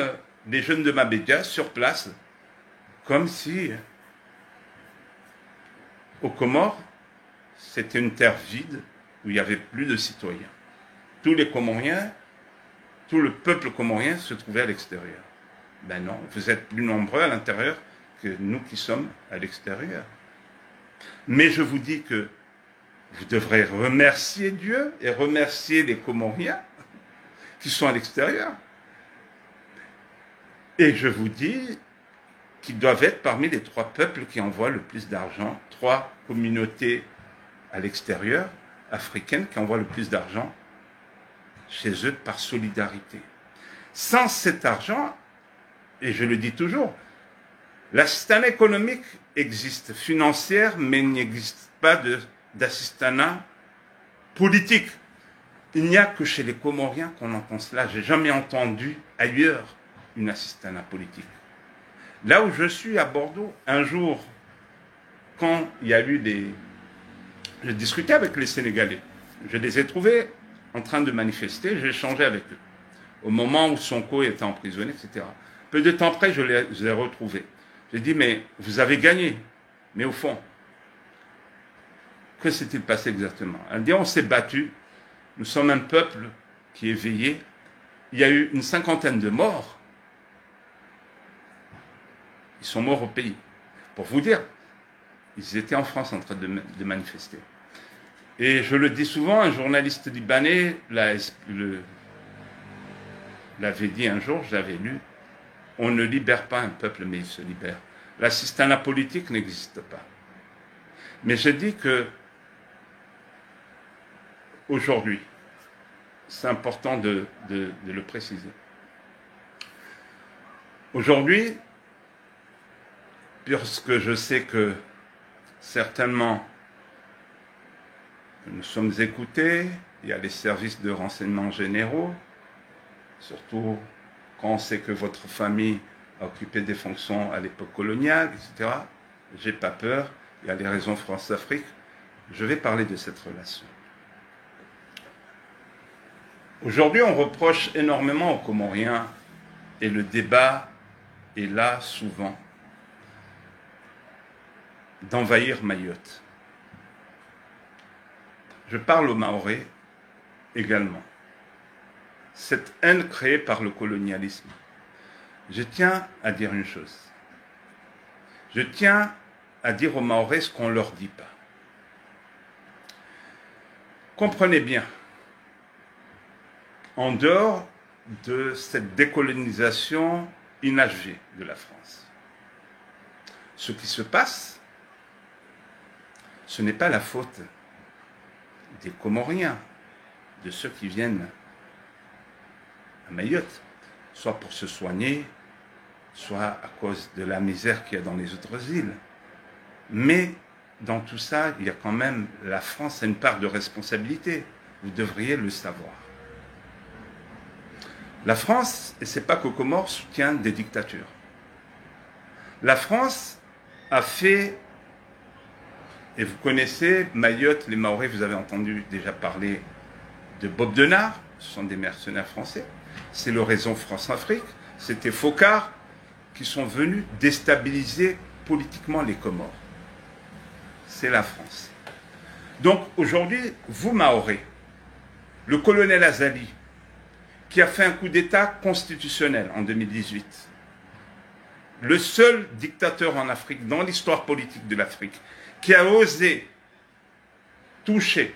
les jeunes de Mabédia sur place, comme si aux Comores, c'était une terre vide où il n'y avait plus de citoyens. Tous les Comoriens, tout le peuple comorien se trouvait à l'extérieur. Ben non, vous êtes plus nombreux à l'intérieur que nous qui sommes à l'extérieur. Mais je vous dis que vous devrez remercier Dieu et remercier les Comoriens qui sont à l'extérieur. Et je vous dis qu'ils doivent être parmi les 3 peuples qui envoient le plus d'argent, 3 communautés à l'extérieur, africaines, qui envoient le plus d'argent chez eux par solidarité. Sans cet argent, et je le dis toujours, l'assistanat économique existe financière, mais il n'existe pas d'assistanat politique. Il n'y a que chez les Comoriens qu'on entend cela. Je n'ai jamais entendu ailleurs une assistanat politique. Là où je suis, à Bordeaux, un jour, quand il y a eu des... Je discutais avec les Sénégalais. Je les ai trouvés en train de manifester, j'ai échangé avec eux. Au moment où Sonko était emprisonné, etc. Peu de temps après, je les ai retrouvés. J'ai dit, mais vous avez gagné. Mais au fond, que s'est-il passé exactement? Elle dit, on s'est battu. Nous sommes un peuple qui est éveillé. Il y a eu une 50aine de morts. Ils sont morts au pays. Pour vous dire, ils étaient en France en train de manifester. Et je le dis souvent, un journaliste libanais l'avait dit un jour, je l'avais lu, on ne libère pas un peuple, mais il se libère. L'assistanat politique n'existe pas. Mais je dis que aujourd'hui, c'est important de le préciser. Aujourd'hui, puisque je sais que certainement nous sommes écoutés, il y a les services de renseignement généraux, surtout quand on sait que votre famille a occupé des fonctions à l'époque coloniale, etc. J'ai pas peur, il y a les raisons France-Afrique. Je vais parler de cette relation. Aujourd'hui, on reproche énormément aux Comoriens, et le débat est là souvent, d'envahir Mayotte. Je parle aux Mahorais également. Cette haine créée par le colonialisme. Je tiens à dire une chose. Je tiens à dire aux Mahorais ce qu'on ne leur dit pas. Comprenez bien, en dehors de cette décolonisation inachevée de la France, ce qui se passe, ce n'est pas la faute des Comoriens, de ceux qui viennent à Mayotte, soit pour se soigner, soit à cause de la misère qu'il y a dans les autres îles. Mais dans tout ça, il y a quand même, la France a une part de responsabilité. Vous devriez le savoir. La France, et ce n'est pas qu'aux Comores, soutient des dictatures. La France a fait, et vous connaissez Mayotte, les Mahorais, vous avez entendu déjà parler de Bob Denard, ce sont des mercenaires français. C'est l'Horizon France-Afrique, c'était Focard, qui sont venus déstabiliser politiquement les Comores. C'est la France. Donc aujourd'hui, vous Mahorais, le colonel Azali, qui a fait un coup d'État constitutionnel en 2018, le seul dictateur en Afrique, dans l'histoire politique de l'Afrique, qui a osé toucher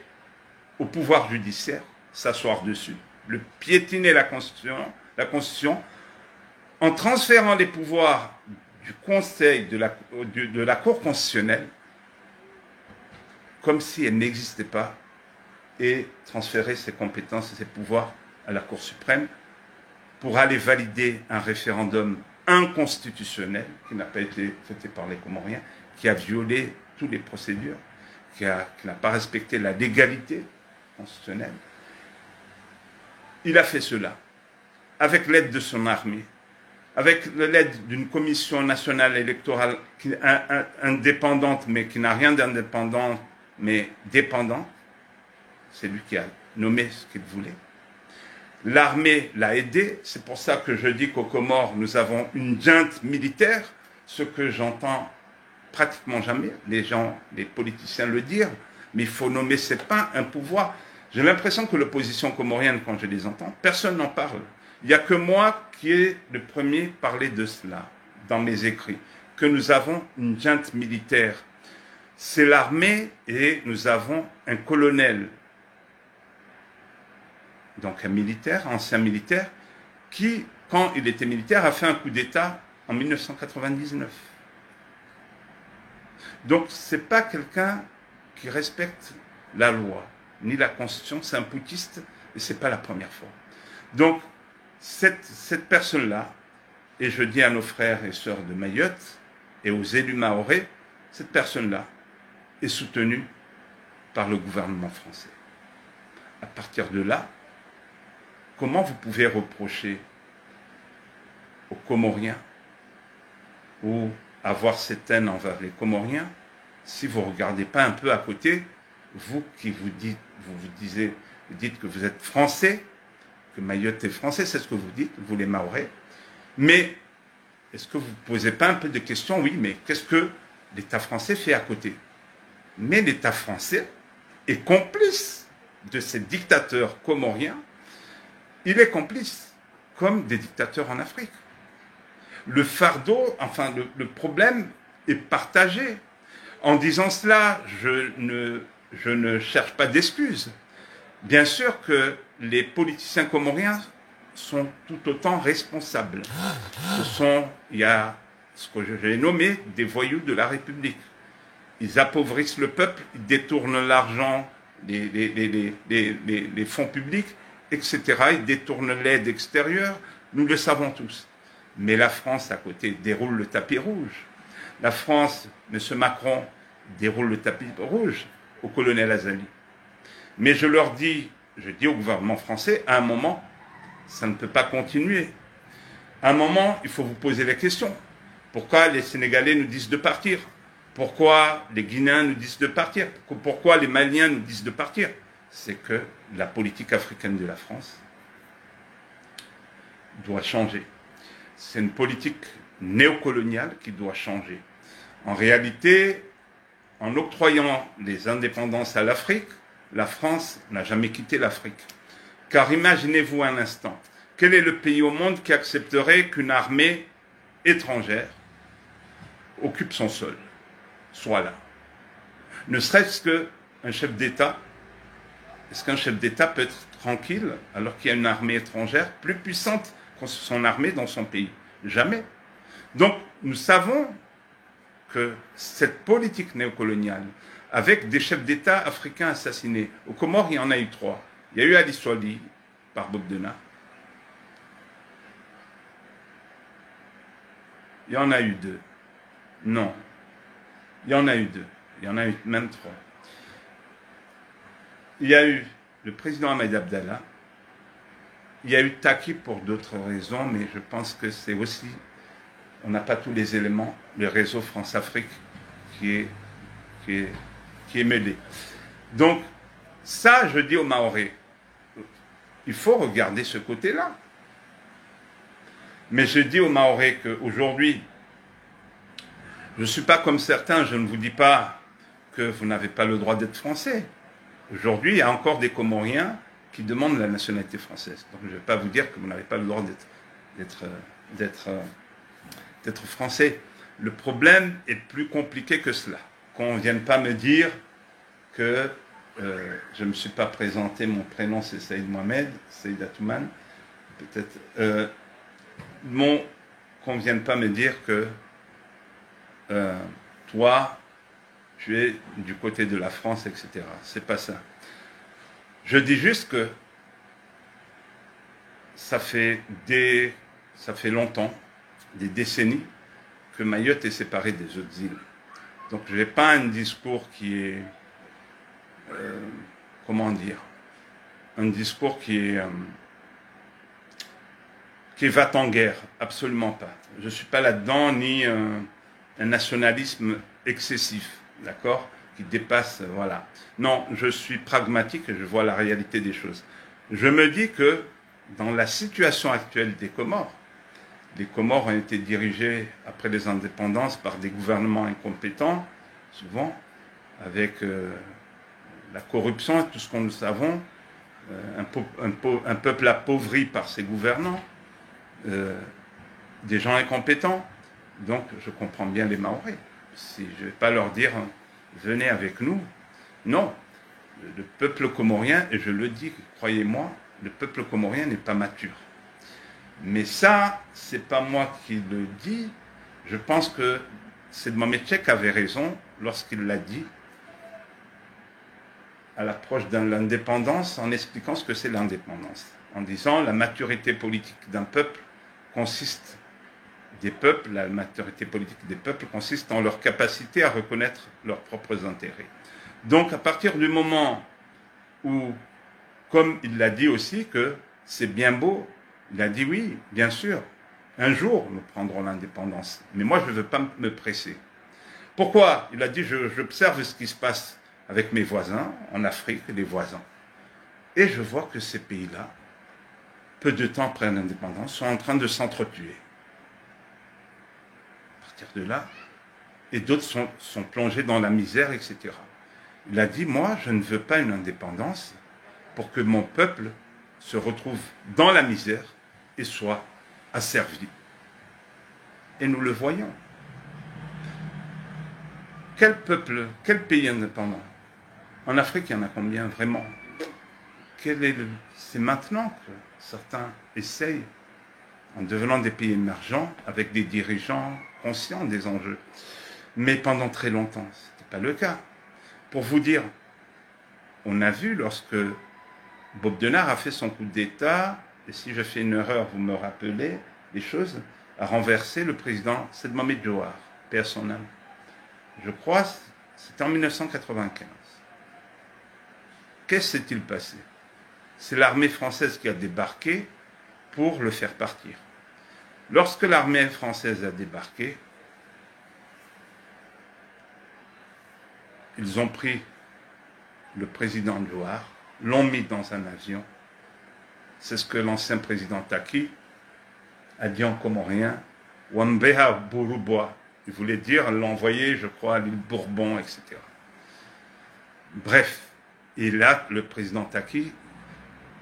au pouvoir judiciaire, s'asseoir dessus, le piétiner la Constitution, en transférant les pouvoirs du Conseil de la Cour constitutionnelle, comme si elle n'existait pas, et transférer ses compétences et ses pouvoirs à la Cour suprême pour aller valider un référendum inconstitutionnel qui n'a pas été fait par les Comoriens, qui a violé toutes les procédures, qui n'a pas respecté la légalité constitutionnelle. Il a fait cela avec l'aide de son armée, avec l'aide d'une commission nationale électorale indépendante, mais qui n'a rien d'indépendant, mais dépendant. C'est lui qui a nommé ce qu'il voulait. L'armée l'a aidé. C'est pour ça que je dis qu'aux Comores, nous avons une junte militaire, ce que j'entends pratiquement jamais les politiciens le dire, mais il faut nommer, c'est pas un pouvoir. J'ai l'impression que l'opposition comorienne, quand je les entends, personne n'en parle. Il n'y a que moi qui ai le premier parlé de cela dans mes écrits, que nous avons une junte militaire. C'est l'armée et nous avons un colonel, donc un militaire, ancien militaire, qui, quand il était militaire, a fait un coup d'État en 1999. Donc, ce n'est pas quelqu'un qui respecte la loi, ni la Constitution, c'est un putschiste, et ce n'est pas la première fois. Donc, cette personne-là, et je dis à nos frères et sœurs de Mayotte, et aux élus mahorais, cette personne-là est soutenue par le gouvernement français. À partir de là, comment vous pouvez reprocher aux Comoriens ou avoir cette haine envers les Comoriens si vous ne regardez pas un peu à côté, vous qui vous dites que vous êtes français, que Mayotte est français, c'est ce que vous dites, vous les Mahorais, mais est-ce que vous ne posez pas un peu de questions? Oui, mais qu'est-ce que l'État français fait à côté? Mais l'État français est complice de ces dictateurs comoriens. Il est complice, comme des dictateurs en Afrique. Le fardeau, enfin le problème est partagé. En disant cela, je ne cherche pas d'excuses. Bien sûr que les politiciens comoriens sont tout autant responsables. Il y a ce que j'ai nommé des voyous de la République. Ils appauvrissent le peuple, ils détournent l'argent, les fonds publics, etc. Ils détournent l'aide extérieure, nous le savons tous. Mais la France, à côté, déroule le tapis rouge. La France, M. Macron, déroule le tapis rouge au colonel Azali. Mais je dis au gouvernement français, à un moment, ça ne peut pas continuer. À un moment, il faut vous poser la question. Pourquoi les Sénégalais nous disent de partir? Pourquoi les Guinéens nous disent de partir? Pourquoi les Maliens nous disent de partir? C'est que la politique africaine de la France doit changer. C'est une politique néocoloniale qui doit changer. En réalité, en octroyant les indépendances à l'Afrique, la France n'a jamais quitté l'Afrique. Car imaginez-vous un instant, quel est le pays au monde qui accepterait qu'une armée étrangère occupe son sol, soit là? Ne serait-ce qu'un chef d'État. Est-ce qu'un chef d'État peut être tranquille alors qu'il y a une armée étrangère plus puissante que son armée dans son pays? Jamais. Donc, nous savons que cette politique néocoloniale, avec des chefs d'État africains assassinés, aux Comores, il y en a eu 3. Il y a eu Ali Swali par Bogdana. Il y en a eu 2. Non. Il y en a eu 2. Il y en a eu même 3. Il y a eu le président Ahmed Abdallah. Il y a eu Taki pour d'autres raisons, mais je pense que c'est aussi, on n'a pas tous les éléments, le réseau France-Afrique qui est mêlé. Donc, ça, je dis aux Mahorais, il faut regarder ce côté-là. Mais je dis aux Mahorais qu'aujourd'hui, je ne suis pas comme certains, je ne vous dis pas que vous n'avez pas le droit d'être français. Aujourd'hui, il y a encore des Comoriens qui demandent la nationalité française. Donc je ne vais pas vous dire que vous n'avez pas le droit d'être français. Le problème est plus compliqué que cela. Qu'on ne vienne pas me dire que je ne me suis pas présenté, mon prénom c'est Saïd Mohamed, Saïd Atouman, peut-être. Qu'on ne vienne pas me dire que toi, tu es du côté de la France, etc. C'est pas ça. Je dis juste que ça fait longtemps, des décennies, que Mayotte est séparée des autres îles. Donc je n'ai pas un discours qui est, comment dire, un discours qui va-t-en-guerre, absolument pas. Je ne suis pas là-dedans, ni un nationalisme excessif, d'accord, qui dépasse, voilà. Non, je suis pragmatique et je vois la réalité des choses. Je me dis que dans la situation actuelle des Comores, les Comores ont été dirigés après les indépendances par des gouvernements incompétents, souvent, avec la corruption et tout ce que nous savons, un peuple appauvri par ses gouvernants, des gens incompétents. Donc je comprends bien les Mahorais. Si je ne vais pas leur dire venez avec nous. Non, le peuple comorien, et je le dis, croyez-moi, le peuple comorien n'est pas mature. Mais ça, c'est pas moi qui le dis. Je pense que Seydi Mohamed Cheikh avait raison lorsqu'il l'a dit à l'approche de l'indépendance, en expliquant ce que c'est l'indépendance, en disant la maturité politique d'un peuple consiste la maturité politique des peuples consiste en leur capacité à reconnaître leurs propres intérêts. Donc à partir du moment où, comme il l'a dit aussi, que c'est bien beau, il a dit oui, bien sûr, un jour nous prendrons l'indépendance, mais moi je ne veux pas me presser. Pourquoi? Il a dit j'observe ce qui se passe avec mes voisins en Afrique, les voisins, et je vois que ces pays-là, peu de temps après l'indépendance, sont en train de s'entretuer. À partir de là, et d'autres sont plongés dans la misère, etc. Il a dit, moi, je ne veux pas une indépendance pour que mon peuple se retrouve dans la misère et soit asservi. Et nous le voyons. Quel peuple, quel pays indépendant? En Afrique, il y en a combien vraiment? C'est maintenant que certains essayent, en devenant des pays émergents, avec des dirigeants conscients des enjeux. Mais pendant très longtemps, ce n'était pas le cas. Pour vous dire, on a vu lorsque Bob Denard a fait son coup d'État, et si je fais une erreur, vous me rappelez les choses, a renversé le président Seydi Mohamed Jawar, paix à son âme. Je crois, c'était en 1995. Qu'est-ce qui s'est-il passé? C'est l'armée française qui a débarqué pour le faire partir. Lorsque l'armée française a débarqué, ils ont pris le président Jawar, l'ont mis dans un avion. C'est ce que l'ancien président Taki a dit en comorien, Wambeha Bouroubois. Il voulait dire l'envoyer, je crois, à l'île Bourbon, etc. Bref, et là, le président Taki,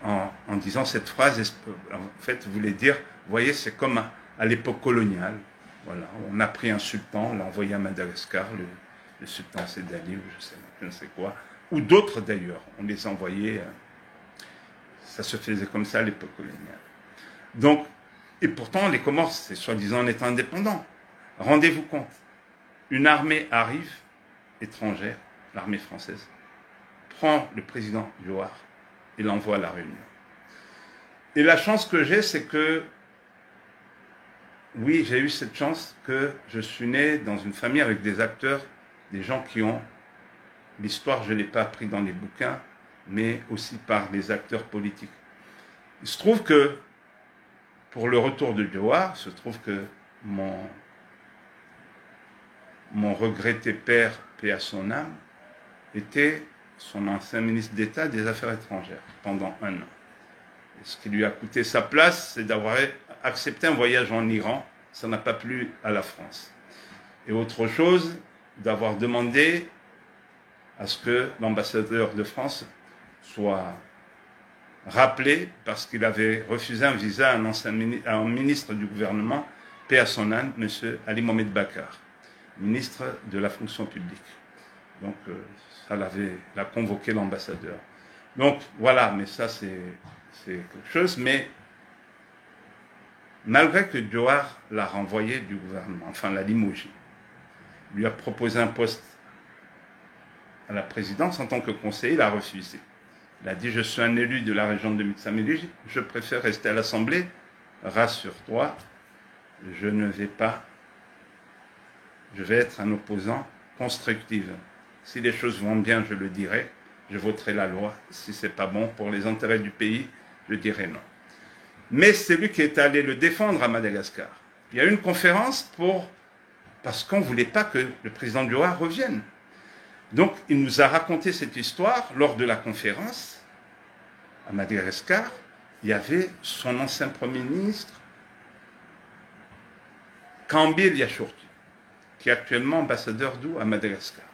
en disant cette phrase, en fait, voulait dire, vous voyez, c'est comme à l'époque coloniale. Voilà, on a pris un sultan, on l'a envoyé à Madagascar, le sultan Sédali, ou je ne sais quoi, ou d'autres d'ailleurs, on les envoyait, ça se faisait comme ça à l'époque coloniale. Donc, et pourtant, les Comores, c'est soi-disant en étant indépendants. Rendez-vous compte, une armée arrive, étrangère, l'armée française, prend le président Jawar et l'envoie à la Réunion. Et la chance que j'ai, c'est que, oui, j'ai eu cette chance que je suis né dans une famille avec des acteurs, des gens qui ont l'histoire, je ne l'ai pas appris dans les bouquins, mais aussi par des acteurs politiques. Il se trouve que, pour le retour de Jawar, il se trouve que mon regretté père, paix à son âme, était son ancien ministre d'État des Affaires étrangères pendant 1 an. Et ce qui lui a coûté sa place, c'est d'avoir accepté un voyage en Iran. Ça n'a pas plu à la France. Et autre chose, d'avoir demandé à ce que l'ambassadeur de France soit rappelé parce qu'il avait refusé un visa à un ministre du gouvernement, paix à son âme, M. Ali Mohamed Bakar, ministre de la fonction publique. Donc, ça l'a convoqué l'ambassadeur. Donc, voilà, mais ça, c'est quelque chose. Mais, malgré que Jawar l'a renvoyé du gouvernement, enfin, l'a limogé, lui a proposé un poste à la présidence en tant que conseiller, il a refusé. Il a dit, je suis un élu de la région de Mitsamélige, je préfère rester à l'Assemblée. Rassure-toi, je ne vais pas, je vais être un opposant constructif. Si les choses vont bien, je le dirai, je voterai la loi. Si ce n'est pas bon pour les intérêts du pays, je dirai non. Mais c'est lui qui est allé le défendre à Madagascar. Il y a eu une conférence parce qu'on ne voulait pas que le président Jawar revienne. Donc, il nous a raconté cette histoire lors de la conférence à Madagascar. il y avait son ancien Premier ministre, Kambil Yachourti, qui est actuellement ambassadeur d'où à Madagascar.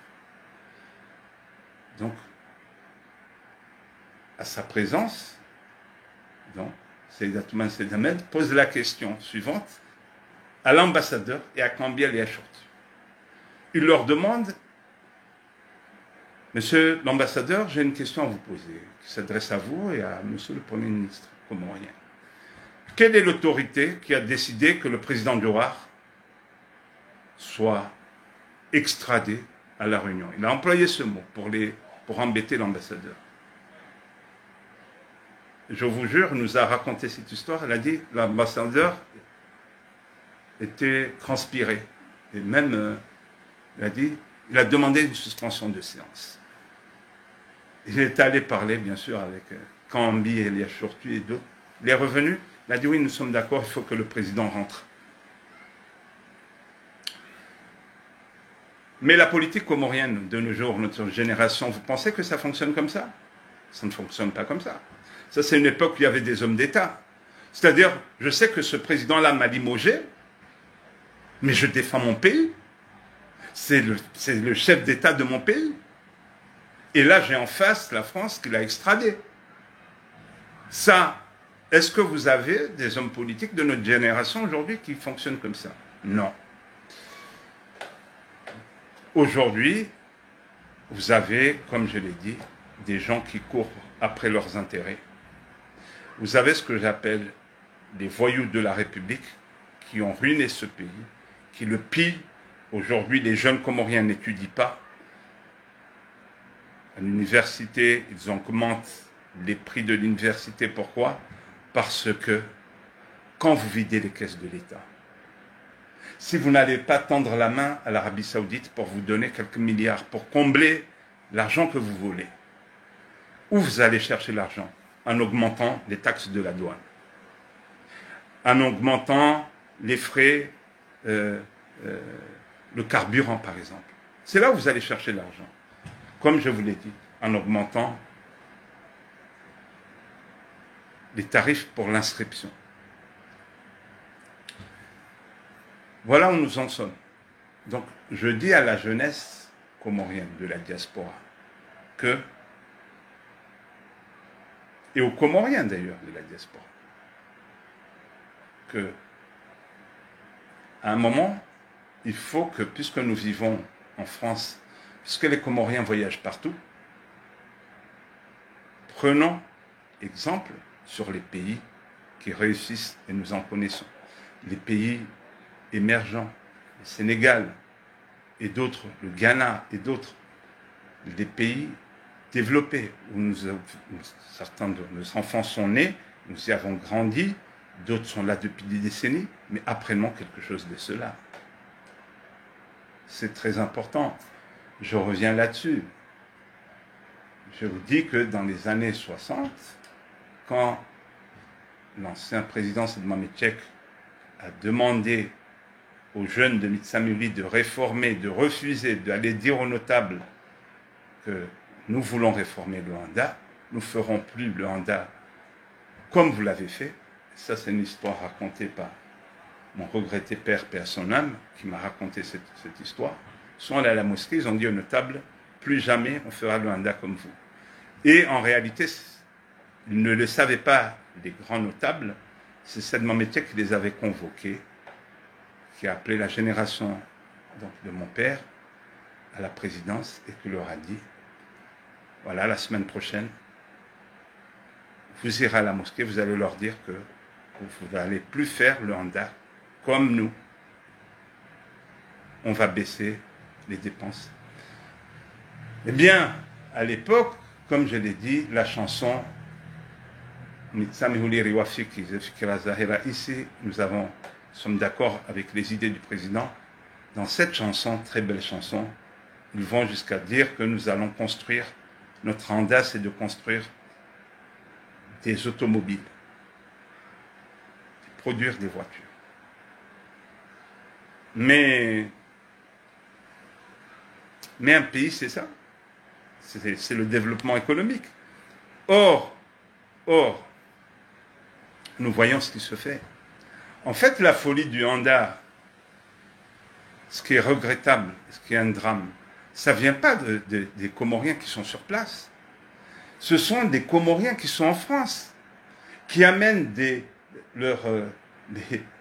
Donc, à sa présence, donc, Seyda Toumane Seyda Ahmed pose la question suivante à l'ambassadeur et à Kambil Yachourti. Il leur demande: Monsieur l'ambassadeur, j'ai une question à vous poser, qui s'adresse à vous et à Monsieur le Premier ministre comorien. Quelle est l'autorité qui a décidé que le président Diawara soit extradé à La Réunion? Il a employé ce mot pour embêter l'ambassadeur. Je vous jure, il nous a raconté cette histoire. Elle a dit l'ambassadeur était transpiré. Et même, il a demandé une suspension de séance. Il est allé parler, bien sûr, avec Kambi et Yachourti et d'autres. Il est revenu, il a dit: oui, nous sommes d'accord, il faut que le président rentre. Mais la politique comorienne de nos jours, notre génération, vous pensez que ça fonctionne comme ça? Ça ne fonctionne pas comme ça. Ça, c'est une époque où il y avait des hommes d'État. C'est-à-dire, je sais que ce président-là m'a limogé, mais je défends mon pays. C'est le chef d'État de mon pays. Et là, j'ai en face la France qui l'a extradé. Ça, est-ce que vous avez des hommes politiques de notre génération aujourd'hui qui fonctionnent comme ça? Non. Aujourd'hui, vous avez, comme je l'ai dit, des gens qui courent après leurs intérêts. Vous avez ce que j'appelle les voyous de la République qui ont ruiné ce pays, qui le pillent. Aujourd'hui, les jeunes Comoriens n'étudient pas. À l'université, ils augmentent les prix de l'université. Pourquoi? Parce que quand vous videz les caisses de l'État, si vous n'allez pas tendre la main à l'Arabie Saoudite pour vous donner quelques milliards, pour combler l'argent que vous volez, où vous allez chercher l'argent? En augmentant les taxes de la douane, en augmentant les frais, le carburant par exemple. C'est là où vous allez chercher l'argent. Comme je vous l'ai dit, en augmentant les tarifs pour l'inscription. Voilà où nous en sommes. Donc, je dis à la jeunesse comorienne de la diaspora que, et aux Comoriens d'ailleurs de la diaspora, que, à un moment, il faut que, puisque nous vivons en France, puisque les Comoriens voyagent partout, prenons exemple sur les pays qui réussissent, et nous en connaissons, les pays émergents, le Sénégal et d'autres, le Ghana et d'autres, les pays développés où certains de nos enfants sont nés, nous y avons grandi, d'autres sont là depuis des décennies, mais apprenons quelque chose de cela. C'est très important. Je reviens là-dessus. Je vous dis que dans les années 60, quand l'ancien président Sedma Metchek a demandé aux jeunes de Mitsamuri de réformer, de refuser, d'aller dire aux notables que nous voulons réformer le Handa, nous ne ferons plus le Handa comme vous l'avez fait. Ça, c'est une histoire racontée par mon regretté père, paix à son âme, qui m'a raconté cette histoire. Ils sont allés à la mosquée, ils ont dit aux notables: plus jamais on fera le Handa comme vous. Et en réalité, ils ne le savaient pas, les grands notables. C'est Sedma Metchek qui les avait convoqués, qui a appelé la génération donc, de mon père à la présidence et qui leur a dit: voilà, la semaine prochaine, vous irez à la mosquée, vous allez leur dire que vous n'allez plus faire le Handa comme nous. On va baisser les dépenses. Eh bien, à l'époque, comme je l'ai dit, la chanson ici, nous sommes d'accord avec les idées du président. Dans cette chanson, très belle chanson, ils vont jusqu'à dire que nous allons construire, notre Handa, c'est de construire des automobiles, de produire des voitures. Mais un pays, c'est ça. C'est le développement économique. Or, nous voyons ce qui se fait. En fait, la folie du Handar, ce qui est regrettable, ce qui est un drame, ça ne vient pas des Comoriens qui sont sur place. Ce sont des Comoriens qui sont en France, qui amènent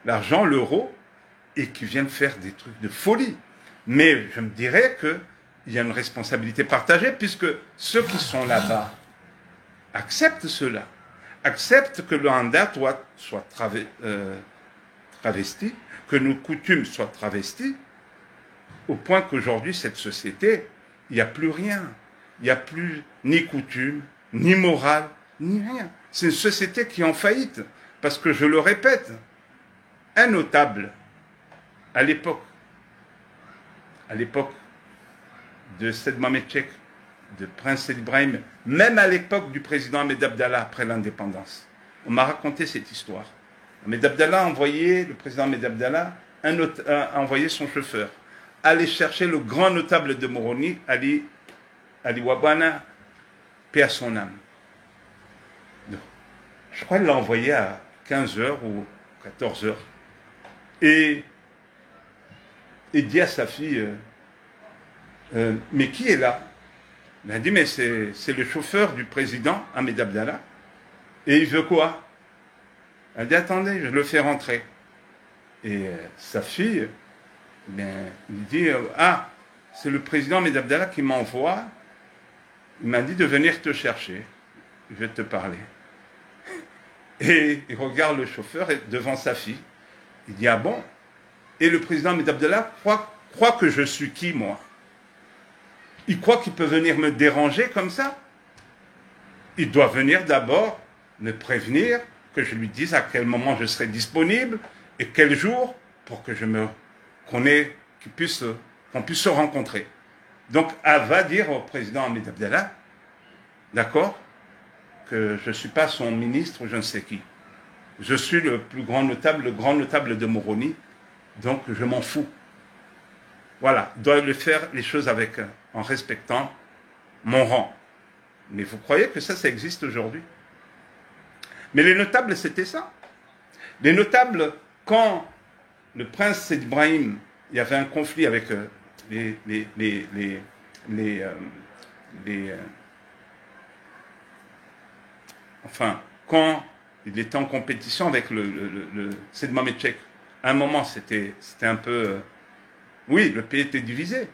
l'argent, l'euro, et qui viennent faire des trucs de folie. Mais je me dirais qu'il y a une responsabilité partagée, puisque ceux qui sont là-bas acceptent cela, acceptent que le Handar soit travesti, que nos coutumes soient travesties, au point qu'aujourd'hui, cette société, il n'y a plus rien. Il n'y a plus ni coutume, ni morale, ni rien. C'est une société qui est en faillite. Parce que, je le répète, un notable, à l'époque de Seyed Mohamed Cheikh, de Prince Seyed Ibrahim, même à l'époque du président Ahmed Abdallah après l'indépendance, on m'a raconté cette histoire. Ahmed Abdallah le président Ahmed Abdallah a envoyé son chauffeur aller chercher le grand notable de Moroni, Ali Wabana, paix à son âme. Donc, je crois qu'il l'a envoyé à 15h ou 14h. Et il dit à sa fille, mais qui est là? Il a dit, mais c'est le chauffeur du président Ahmed Abdallah. Et il veut quoi? Elle a dit, attendez, je le fais rentrer. Et sa fille, il dit, c'est le président Ahmed Abdallah qui m'envoie. Il m'a dit de venir te chercher. Je vais te parler. Et il regarde le chauffeur devant sa fille. Il dit, ah bon? Et le président Ahmed Abdallah croit que je suis qui, moi? Il croit qu'il peut venir me déranger comme ça? Il doit venir d'abord me prévenir, que je lui dise à quel moment je serai disponible et quel jour pour que qu'on puisse se rencontrer. Donc, elle va dire au président Ahmed Abdallah, d'accord, que je ne suis pas son ministre ou je ne sais qui. Je suis le grand notable de Moroni, donc je m'en fous. Voilà, il doit faire les choses en respectant mon rang. Mais vous croyez que ça existe aujourd'hui? Mais les notables, c'était ça. Les notables, quand le prince Seyed Ibrahim, il y avait un conflit avec enfin, quand il était en compétition avec le Seyed Mohamed Cheikh, à un moment, c'était un peu... oui, le pays était divisé.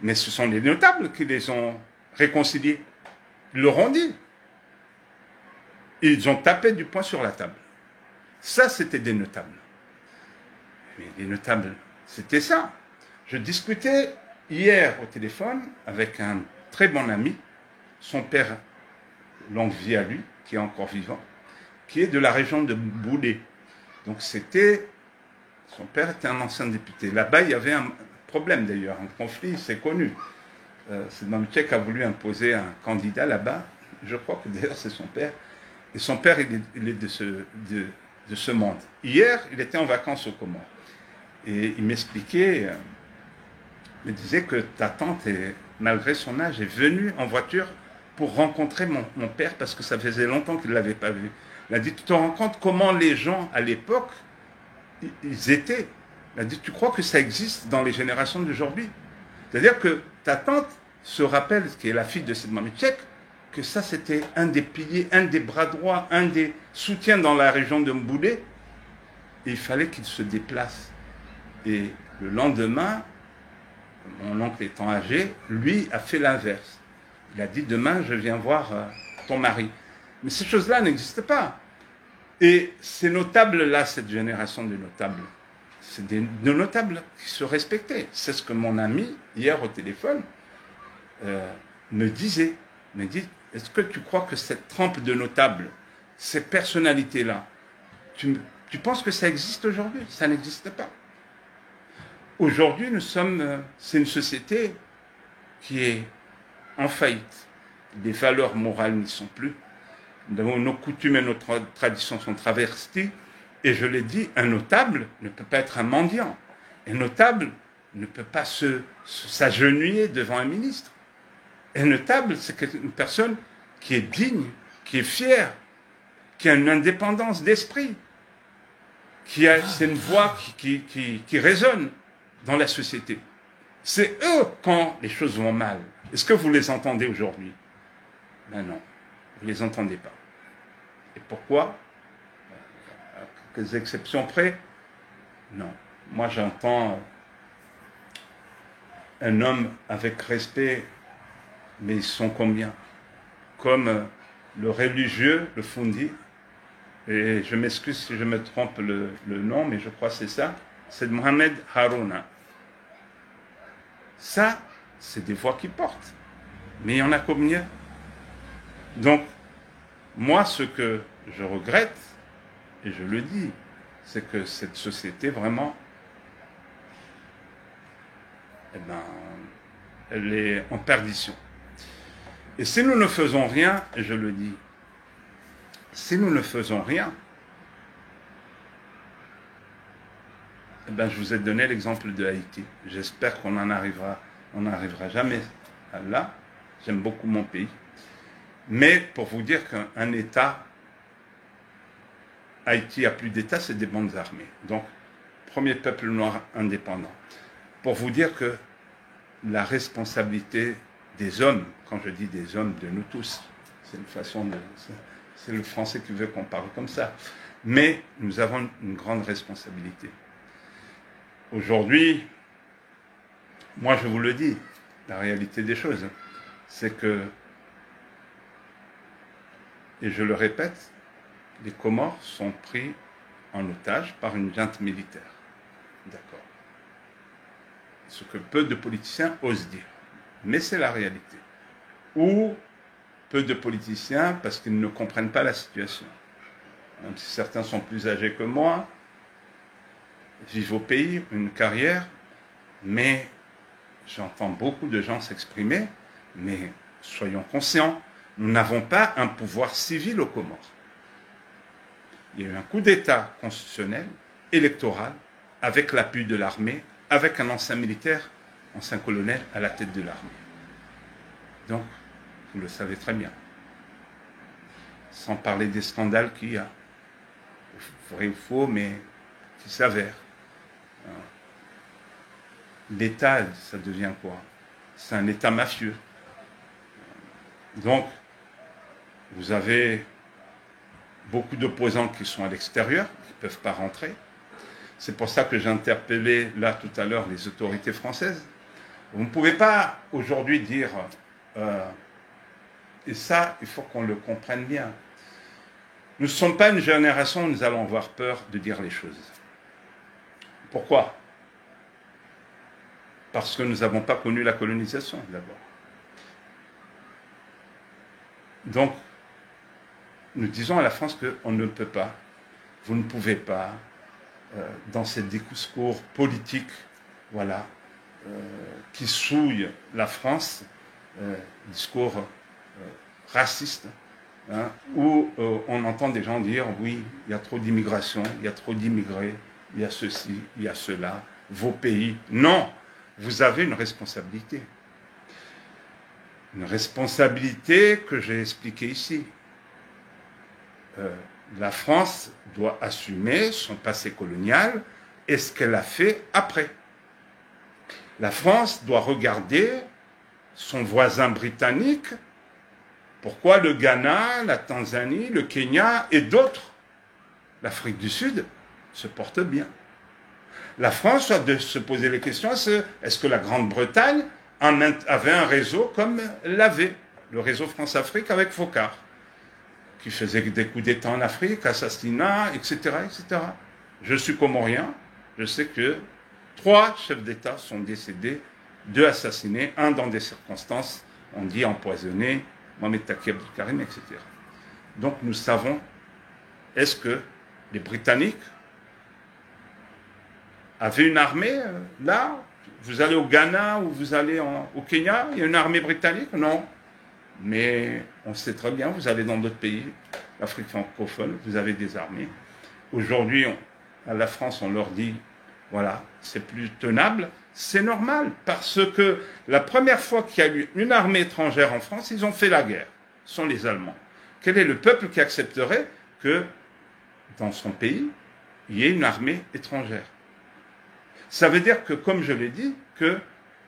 Mais ce sont les notables qui les ont réconciliés. Ils leur ont dit. Ils ont tapé du poing sur la table. Ça, c'était des notables. Mais les notables, c'était ça. Je discutais hier au téléphone avec un très bon ami, son père, longue vie à lui, qui est encore vivant, qui est de la région de Boulé. Donc son père était un ancien député. Là-bas, il y avait un problème d'ailleurs, un conflit, c'est connu. Seyed Mohamed Cheikh a voulu imposer un candidat là-bas. Je crois que d'ailleurs c'est son père. Et son père, il est de ce monde. Hier, il était en vacances aux Comores. Et il m'expliquait, il me disait que ta tante, malgré son âge, est venue en voiture pour rencontrer mon père parce que ça faisait longtemps qu'il ne l'avait pas vu. Il a dit, tu te rends compte comment les gens à l'époque, ils étaient. Il a dit, tu crois que ça existe dans les générations d'aujourd'hui? C'est-à-dire que ta tante se rappelle, qui est la fille de Seyed Mohamed Cheikh, que ça c'était un des piliers, un des bras droits, un des soutiens dans la région de Mboulé. Et il fallait qu'il se déplace. Et le lendemain, mon oncle étant âgé, lui a fait l'inverse. Il a dit, demain je viens voir ton mari. Mais ces choses-là n'existent pas. Et ces notables-là, cette génération de notables, c'est des notables qui se respectaient. C'est ce que mon ami, hier au téléphone, me disait. Il me dit, est-ce que tu crois que cette trempe de notables, ces personnalités-là, tu penses que ça existe aujourd'hui? Ça n'existe pas. Aujourd'hui, c'est une société qui est en faillite. Les valeurs morales n'y sont plus. Nos coutumes et nos traditions sont travesties. Et je l'ai dit, un notable ne peut pas être un mendiant. Un notable ne peut pas s'agenouiller devant un ministre. Un notable, c'est une personne qui est digne, qui est fière, qui a une indépendance d'esprit, c'est une voix qui résonne dans la société. C'est eux quand les choses vont mal. Est-ce que vous les entendez aujourd'hui? Ben non, vous ne les entendez pas. Et pourquoi? À quelques exceptions près? Non. Moi, j'entends un homme avec respect, mais ils sont combien? Comme le religieux, le Fundi, et je m'excuse si je me trompe le nom, mais je crois que c'est ça, c'est Mohamed Harouna. Ça, c'est des voix qui portent. Mais il y en a combien? Donc, moi, ce que je regrette, et je le dis, c'est que cette société, vraiment, eh ben, elle est en perdition. Et si nous ne faisons rien, et je le dis, si nous ne faisons rien, eh ben, je vous ai donné l'exemple de Haïti. J'espère qu'on n'arrivera jamais à là. J'aime beaucoup mon pays. Mais pour vous dire qu'un État, Haïti a plus d'État, c'est des bandes armées. Donc, premier peuple noir indépendant. Pour vous dire que la responsabilité des hommes, quand je dis des hommes, de nous tous, c'est une façon de... C'est le français qui veut qu'on parle comme ça. Mais nous avons une grande responsabilité. Aujourd'hui, moi je vous le dis, la réalité des choses, c'est que, et je le répète, les Comores sont pris en otage par une junte militaire. D'accord. Ce que peu de politiciens osent dire. Mais c'est la réalité. Ou peu de politiciens parce qu'ils ne comprennent pas la situation. Même si certains sont plus âgés que moi, vivent au pays, une carrière, mais j'entends beaucoup de gens s'exprimer, mais soyons conscients, nous n'avons pas un pouvoir civil aux Comores. Il y a eu un coup d'État constitutionnel, électoral, avec l'appui de l'armée, avec un ancien militaire, ancien colonel, à la tête de l'armée. Donc, vous le savez très bien. Sans parler des scandales qu'il y a, vrai ou faux, mais qui s'avèrent. L'État, ça devient quoi? C'est un État mafieux. Donc, vous avez beaucoup d'opposants qui sont à l'extérieur, qui ne peuvent pas rentrer. C'est pour ça que j'ai interpellé là tout à l'heure les autorités françaises. Vous ne pouvez pas aujourd'hui dire, et ça, il faut qu'on le comprenne bien, nous ne sommes pas une génération où nous allons avoir peur de dire les choses. Pourquoi? Parce que nous n'avons pas connu la colonisation, d'abord. Donc, nous disons à la France qu'on ne peut pas, vous ne pouvez pas, dans ces discours politiques, voilà, qui souillent la France, discours racistes, hein, où on entend des gens dire, oui, il y a trop d'immigration, il y a trop d'immigrés, il y a ceci, il y a cela, vos pays. Non, vous avez une responsabilité. Une responsabilité que j'ai expliquée ici. La France doit assumer son passé colonial et ce qu'elle a fait après. La France doit regarder son voisin britannique. Pourquoi le Ghana, la Tanzanie, le Kenya et d'autres, l'Afrique du Sud, se portent bien? La France doit se poser les questions, est-ce que la Grande-Bretagne avait un réseau comme l'avait le réseau France-Afrique avec Foccart, qui faisait des coups d'État en Afrique, assassinats, etc., etc. Je suis comorien, je sais que 3 chefs d'État sont décédés, 2 assassinés, 1 dans des circonstances, on dit empoisonné, Mohamed Taqi Abdel Karim, etc. Donc nous savons, est-ce que les Britanniques avaient une armée là? Vous allez au Ghana ou vous allez au Kenya, il y a une armée britannique? Non. Mais on sait très bien, vous allez dans d'autres pays, l'Afrique francophone, vous avez des armées. Aujourd'hui, à la France, on leur dit, voilà, c'est plus tenable. C'est normal, parce que la première fois qu'il y a eu une armée étrangère en France, ils ont fait la guerre. Ce sont les Allemands. Quel est le peuple qui accepterait que dans son pays, il y ait une armée étrangère. Ça veut dire que, comme je l'ai dit, que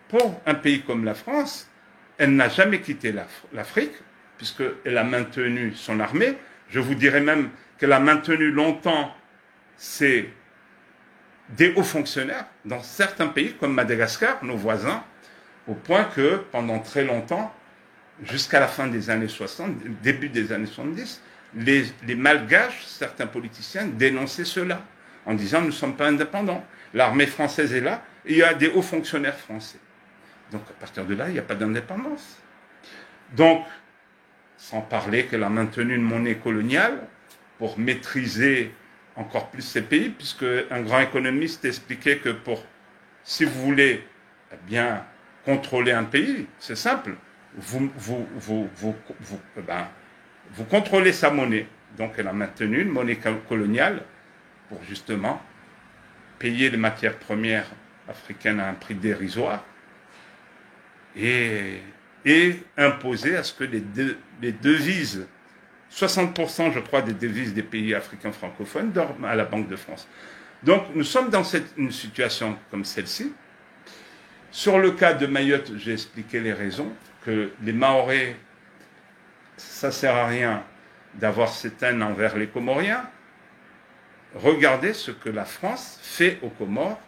pour un pays comme la France, elle n'a jamais quitté l'Afrique, puisqu'elle a maintenu son armée. Je vous dirais même qu'elle a maintenu longtemps des hauts fonctionnaires dans certains pays, comme Madagascar, nos voisins, au point que pendant très longtemps, jusqu'à la fin des années 60, début des années 70, les Malgaches, certains politiciens, dénonçaient cela, en disant « nous ne sommes pas indépendants, l'armée française est là, et il y a des hauts fonctionnaires français ». Donc à partir de là, il n'y a pas d'indépendance. Donc, sans parler qu'elle a maintenu une monnaie coloniale pour maîtriser encore plus ces pays, puisque un grand économiste expliquait que si vous voulez bien contrôler un pays, c'est simple, vous contrôlez sa monnaie. Donc elle a maintenu une monnaie coloniale pour justement payer les matières premières africaines à un prix dérisoire et imposer à ce que les devises, 60% je crois des devises des pays africains francophones dorment à la Banque de France. Donc nous sommes dans une situation comme celle-ci. Sur le cas de Mayotte, j'ai expliqué les raisons, que les Mahorais, ça ne sert à rien d'avoir cette haine envers les Comoriens. Regardez ce que la France fait aux Comores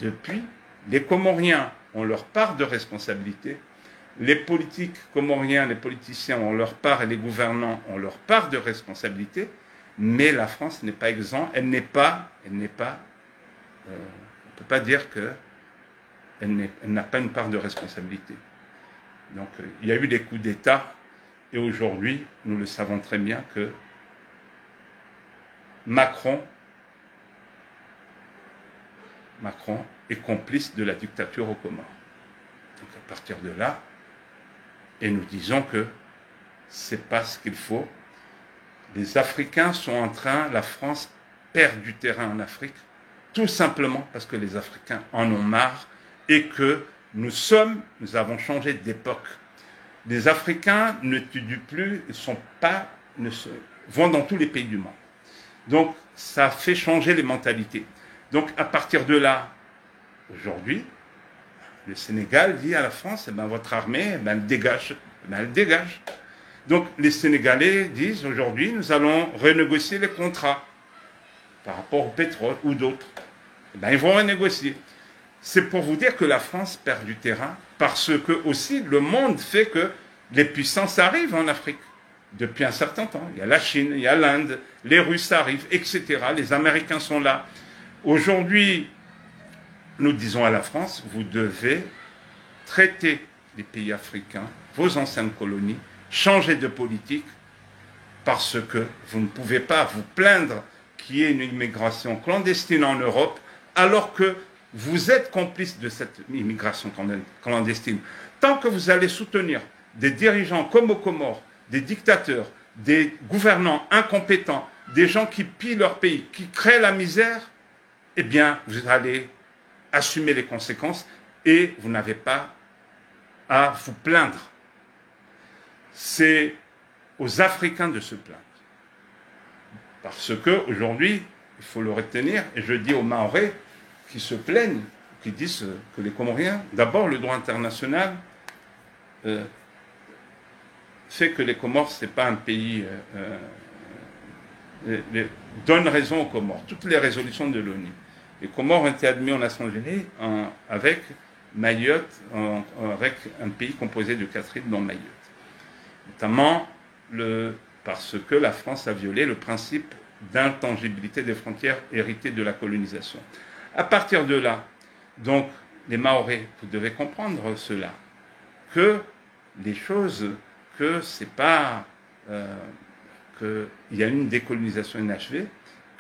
depuis. Les Comoriens ont leur part de responsabilité. Les politiques comoriens, les politiciens ont leur part et les gouvernants ont leur part de responsabilité. Mais la France n'est pas exempte. Elle n'est pas, on ne peut pas dire qu'elle n'a pas une part de responsabilité. Donc, il y a eu des coups d'État, et aujourd'hui, nous le savons très bien que Macron est complice de la dictature aux Comores. Donc, à partir de là, et nous disons que c'est pas ce qu'il faut. Les Africains sont en train, la France perd du terrain en Afrique, tout simplement parce que les Africains en ont marre et que nous avons changé d'époque. Les Africains ne tuent plus, vont dans tous les pays du monde. Donc, ça fait changer les mentalités. Donc, à partir de là, aujourd'hui, le Sénégal dit à la France, votre armée, elle dégage. Elle dégage. Donc, les Sénégalais disent, aujourd'hui, nous allons renégocier les contrats par rapport au pétrole ou d'autres. Ils vont renégocier. C'est pour vous dire que la France perd du terrain parce que aussi le monde fait que les puissances arrivent en Afrique depuis un certain temps. Il y a la Chine, il y a l'Inde, les Russes arrivent, etc. Les Américains sont là. Aujourd'hui, nous disons à la France, vous devez traiter les pays africains, vos anciennes colonies, changer de politique parce que vous ne pouvez pas vous plaindre qu'il y ait une immigration clandestine en Europe alors que vous êtes complice de cette immigration clandestine. Tant que vous allez soutenir des dirigeants comme aux Comores, des dictateurs, des gouvernants incompétents, des gens qui pillent leur pays, qui créent la misère, eh bien, vous allez assumer les conséquences et vous n'avez pas à vous plaindre. C'est aux Africains de se plaindre. Parce qu'aujourd'hui, il faut le retenir, et je dis aux Mahorais qui se plaignent, qui disent que les Comoriens, d'abord le droit international fait que les Comores, ce n'est pas un pays... donne raison aux Comores. Toutes les résolutions de l'ONU. Les Comores ont été admis aux Nations Unies avec Mayotte, avec un pays composé de 4 îles, dont Mayotte. Notamment parce que la France a violé le principe d'intangibilité des frontières héritées de la colonisation. À partir de là, donc, les Mahorais, vous devez comprendre cela, que les choses, que c'est pas qu'il y a une décolonisation inachevée,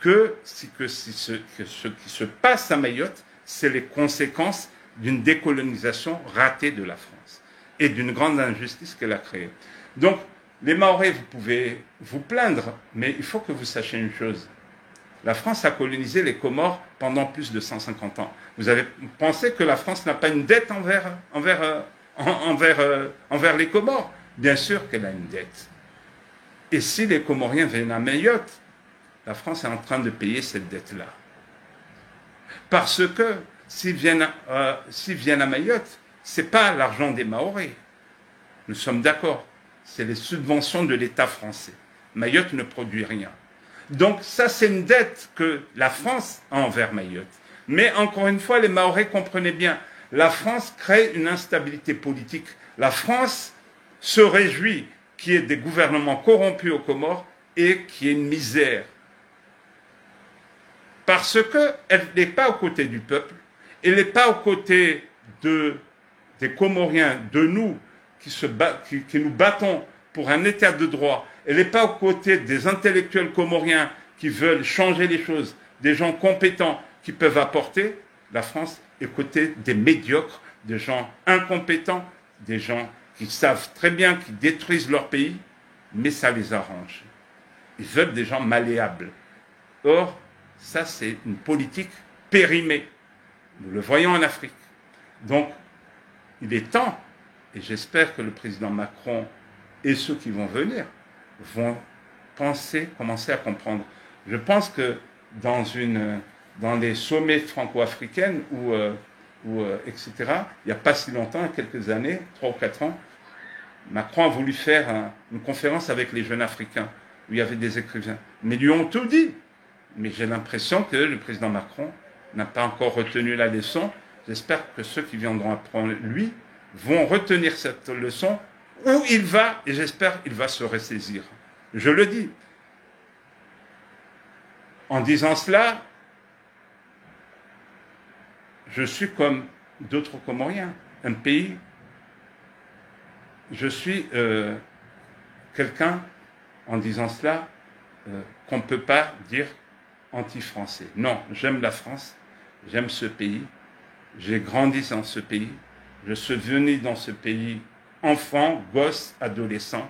que ce qui se passe à Mayotte, c'est les conséquences d'une décolonisation ratée de la France et d'une grande injustice qu'elle a créée. Donc, les Mahorais, vous pouvez vous plaindre, mais il faut que vous sachiez une chose. La France a colonisé les Comores pendant plus de 150 ans. Vous avez pensé que la France n'a pas une dette envers les Comores? Bien sûr qu'elle a une dette. Et si les Comoriens viennent à Mayotte, la France est en train de payer cette dette-là. Parce que s'ils viennent à Mayotte, ce n'est pas l'argent des Mahorais. Nous sommes d'accord. C'est les subventions de l'État français. Mayotte ne produit rien. Donc ça, c'est une dette que la France a envers Mayotte. Mais encore une fois, les Mahorais comprenaient bien. La France crée une instabilité politique. La France se réjouit qu'il y ait des gouvernements corrompus aux Comores et qu'il y ait une misère. Parce qu'elle n'est pas aux côtés du peuple, elle n'est pas aux côtés des Comoriens, de nous, qui nous battons pour un état de droit. Elle n'est pas aux côtés des intellectuels comoriens qui veulent changer les choses, des gens compétents qui peuvent apporter. La France est aux côtés des médiocres, des gens incompétents, des gens qui savent très bien qu'ils détruisent leur pays, mais ça les arrange. Ils veulent des gens malléables. Or, ça, c'est une politique périmée. Nous le voyons en Afrique. Donc, il est temps, et j'espère que le président Macron et ceux qui vont venir vont commencer à comprendre. Je pense que dans les sommets franco-africains etc., il n'y a pas si longtemps, il y a quelques années, 3 ou 4 ans, Macron a voulu faire une conférence avec les jeunes Africains, où il y avait des écrivains. Mais ils lui ont tout dit. Mais j'ai l'impression que le président Macron n'a pas encore retenu la leçon. J'espère que ceux qui viendront après lui vont retenir cette leçon où il va, et j'espère qu'il va se ressaisir. Je le dis. En disant cela, je suis comme d'autres Comoriens, un pays. Je suis quelqu'un, en disant cela, qu'on ne peut pas dire anti-français. Non, j'aime la France, j'aime ce pays, j'ai grandi dans ce pays, je suis venu dans ce pays enfant, gosse, adolescent,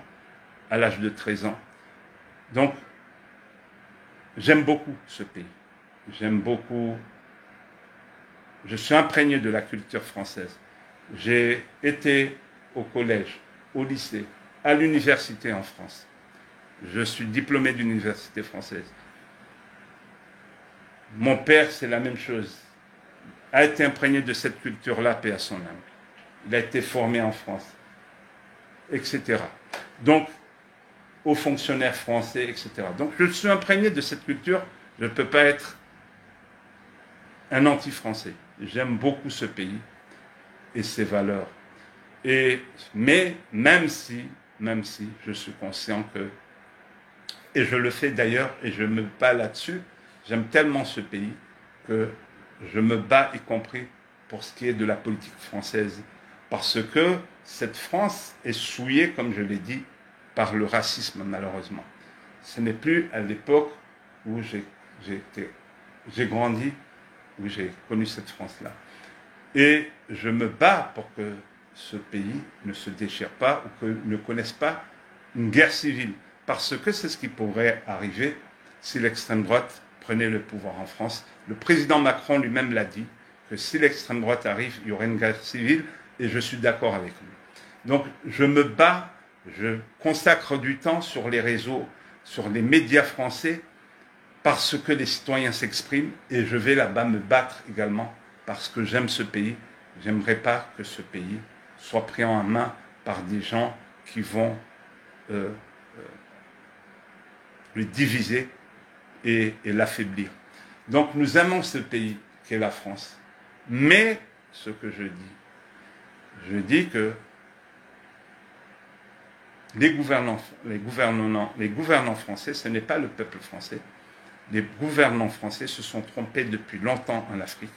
à l'âge de 13 ans. Donc, j'aime beaucoup ce pays. J'aime beaucoup. Je suis imprégné de la culture française. J'ai été au collège, au lycée, à l'université en France. Je suis diplômé d'université française. Mon père, c'est la même chose. A été imprégné de cette culture-là, paix à son âme. Il a été formé en France, etc. Donc, aux fonctionnaires français, etc. Donc, je suis imprégné de cette culture. Je ne peux pas être un anti-français. J'aime beaucoup ce pays et ses valeurs. Mais même si je suis conscient que, et je le fais d'ailleurs, et je me bats là-dessus, j'aime tellement ce pays que je me bats, y compris pour ce qui est de la politique française, parce que cette France est souillée, comme je l'ai dit, par le racisme, malheureusement. Ce n'est plus à l'époque où j'ai grandi, où j'ai connu cette France-là. Et je me bats pour que ce pays ne se déchire pas ou ne connaisse pas une guerre civile, parce que c'est ce qui pourrait arriver si l'extrême droite prenait le pouvoir en France. Le président Macron lui-même l'a dit, que si l'extrême droite arrive, il y aurait une guerre civile, et je suis d'accord avec lui. Donc je me bats, je consacre du temps sur les réseaux, sur les médias français, parce que les citoyens s'expriment, et je vais là-bas me battre également, parce que j'aime ce pays. J'aimerais pas que ce pays soit pris en main par des gens qui vont le diviser et l'affaiblir. Donc nous aimons ce pays qu'est la France. Mais ce que je dis que les gouvernants français, ce n'est pas le peuple français. Les gouvernants français se sont trompés depuis longtemps en Afrique.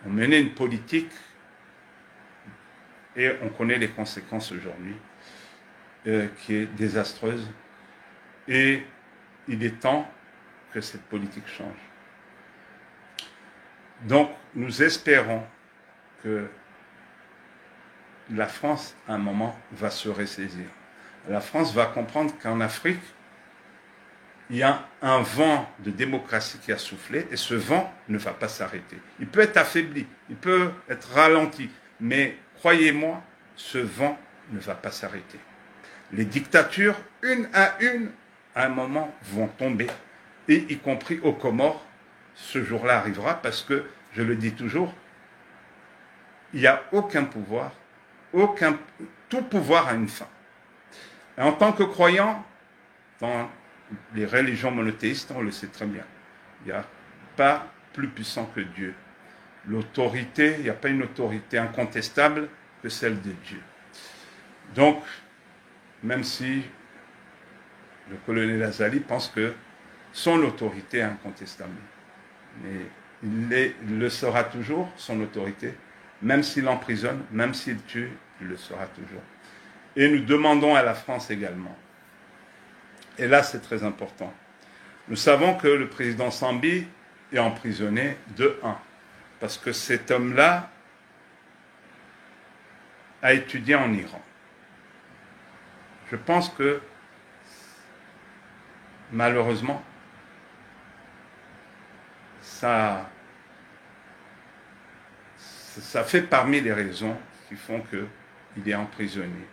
On menait une politique et on connaît les conséquences aujourd'hui, qui est désastreuse. Et il est temps que cette politique change. Donc, nous espérons que la France, à un moment, va se ressaisir. La France va comprendre qu'en Afrique, il y a un vent de démocratie qui a soufflé, et ce vent ne va pas s'arrêter. Il peut être affaibli, il peut être ralenti, mais croyez-moi, ce vent ne va pas s'arrêter. Les dictatures, une à un moment, vont tomber, et y compris aux Comores, ce jour-là arrivera parce que, je le dis toujours, il n'y a aucun pouvoir, tout pouvoir a une fin. Et en tant que croyant, dans les religions monothéistes, on le sait très bien, il n'y a pas plus puissant que Dieu. L'autorité, il n'y a pas une autorité incontestable que celle de Dieu. Donc, même si le colonel Azali pense que son autorité est incontestable, mais il le sera toujours, son autorité, même s'il emprisonne, même s'il tue, il le sera toujours. Et nous demandons à la France également, et là c'est très important, nous savons que le président Sambi est emprisonné de 1, parce que cet homme-là a étudié en Iran. Je pense que, malheureusement, ça fait parmi les raisons qui font qu'il est emprisonné.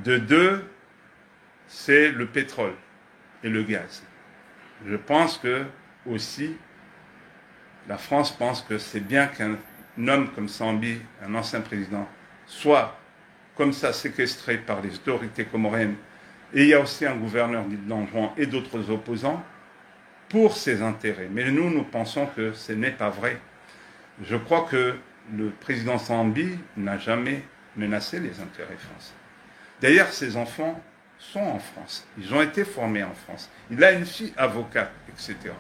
De 2, c'est le pétrole et le gaz. Je pense que, aussi, la France pense que c'est bien qu'un homme comme Sambi, un ancien président, soit comme ça séquestré par les autorités comoriennes, et il y a aussi un gouverneur d'Île d'Anjouan et d'autres opposants, pour ses intérêts. Mais nous pensons que ce n'est pas vrai. Je crois que le président Sambi n'a jamais menacé les intérêts français. D'ailleurs, ses enfants sont en France. Ils ont été formés en France. Il a une fille avocate, etc.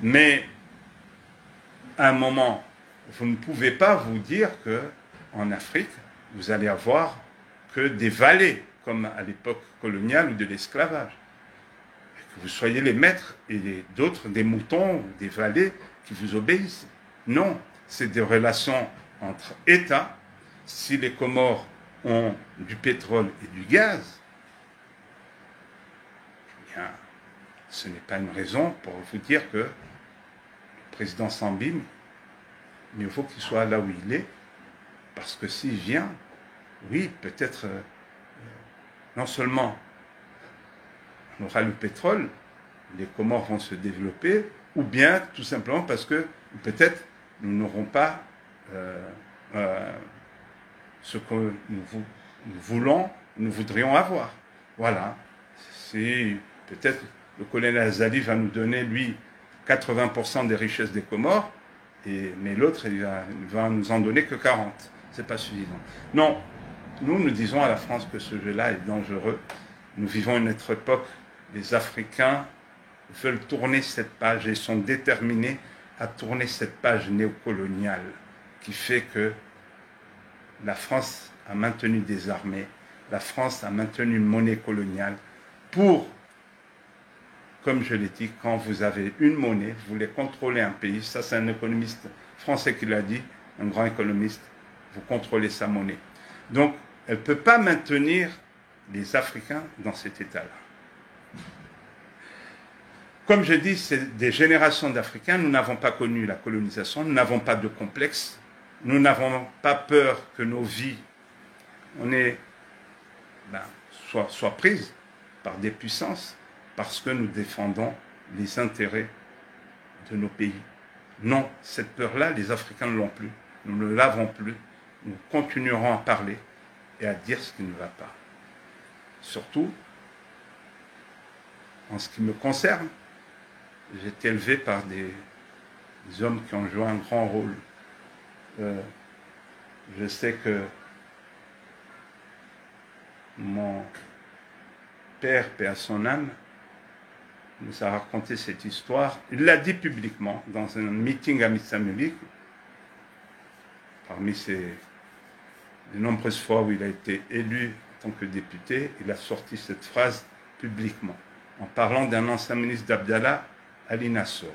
Mais, à un moment, vous ne pouvez pas vous dire qu'en Afrique, vous allez avoir que des valets, comme à l'époque coloniale ou de l'esclavage. Que vous soyez les maîtres et d'autres des moutons ou des valets qui vous obéissent. Non, c'est des relations entre États. Si les Comores ont du pétrole et du gaz, eh bien, ce n'est pas une raison pour vous dire que le président Sambi, mais il faut qu'il soit là où il est, parce que s'il vient, oui, peut-être, non seulement on aura le pétrole, les Comores vont se développer, ou bien tout simplement parce que peut-être nous n'aurons pas ce que nous voulons, nous voudrions avoir. Voilà. Si peut-être le colonel Azali va nous donner, lui, 80% des richesses des Comores, mais l'autre, il va nous en donner que 40%. C'est pas suffisant. Non, nous disons à la France que ce jeu-là est dangereux. Nous vivons une autre époque. Les Africains veulent tourner cette page et sont déterminés à tourner cette page néocoloniale qui fait que la France a maintenu des armées, la France a maintenu une monnaie coloniale pour, comme je l'ai dit, quand vous avez une monnaie, vous voulez contrôler un pays, ça c'est un économiste français qui l'a dit, un grand économiste, vous contrôlez sa monnaie. Donc, elle ne peut pas maintenir les Africains dans cet état-là. Comme je dis, c'est des générations d'Africains, nous n'avons pas connu la colonisation, nous n'avons pas de complexe, nous n'avons pas peur que nos vies soient prises par des puissances parce que nous défendons les intérêts de nos pays. Non, cette peur-là, les Africains ne l'ont plus, nous ne l'avons plus, nous continuerons à parler et à dire ce qui ne va pas. Surtout, en ce qui me concerne, j'ai été élevé par des hommes qui ont joué un grand rôle. Je sais que mon père, paix à son âme, nous a raconté cette histoire. Il l'a dit publiquement dans un meeting à Mitsamulik, parmi les nombreuses fois où il a été élu en tant que député, il a sorti cette phrase publiquement, en parlant d'un ancien ministre d'Abdallah, Ali Nasser,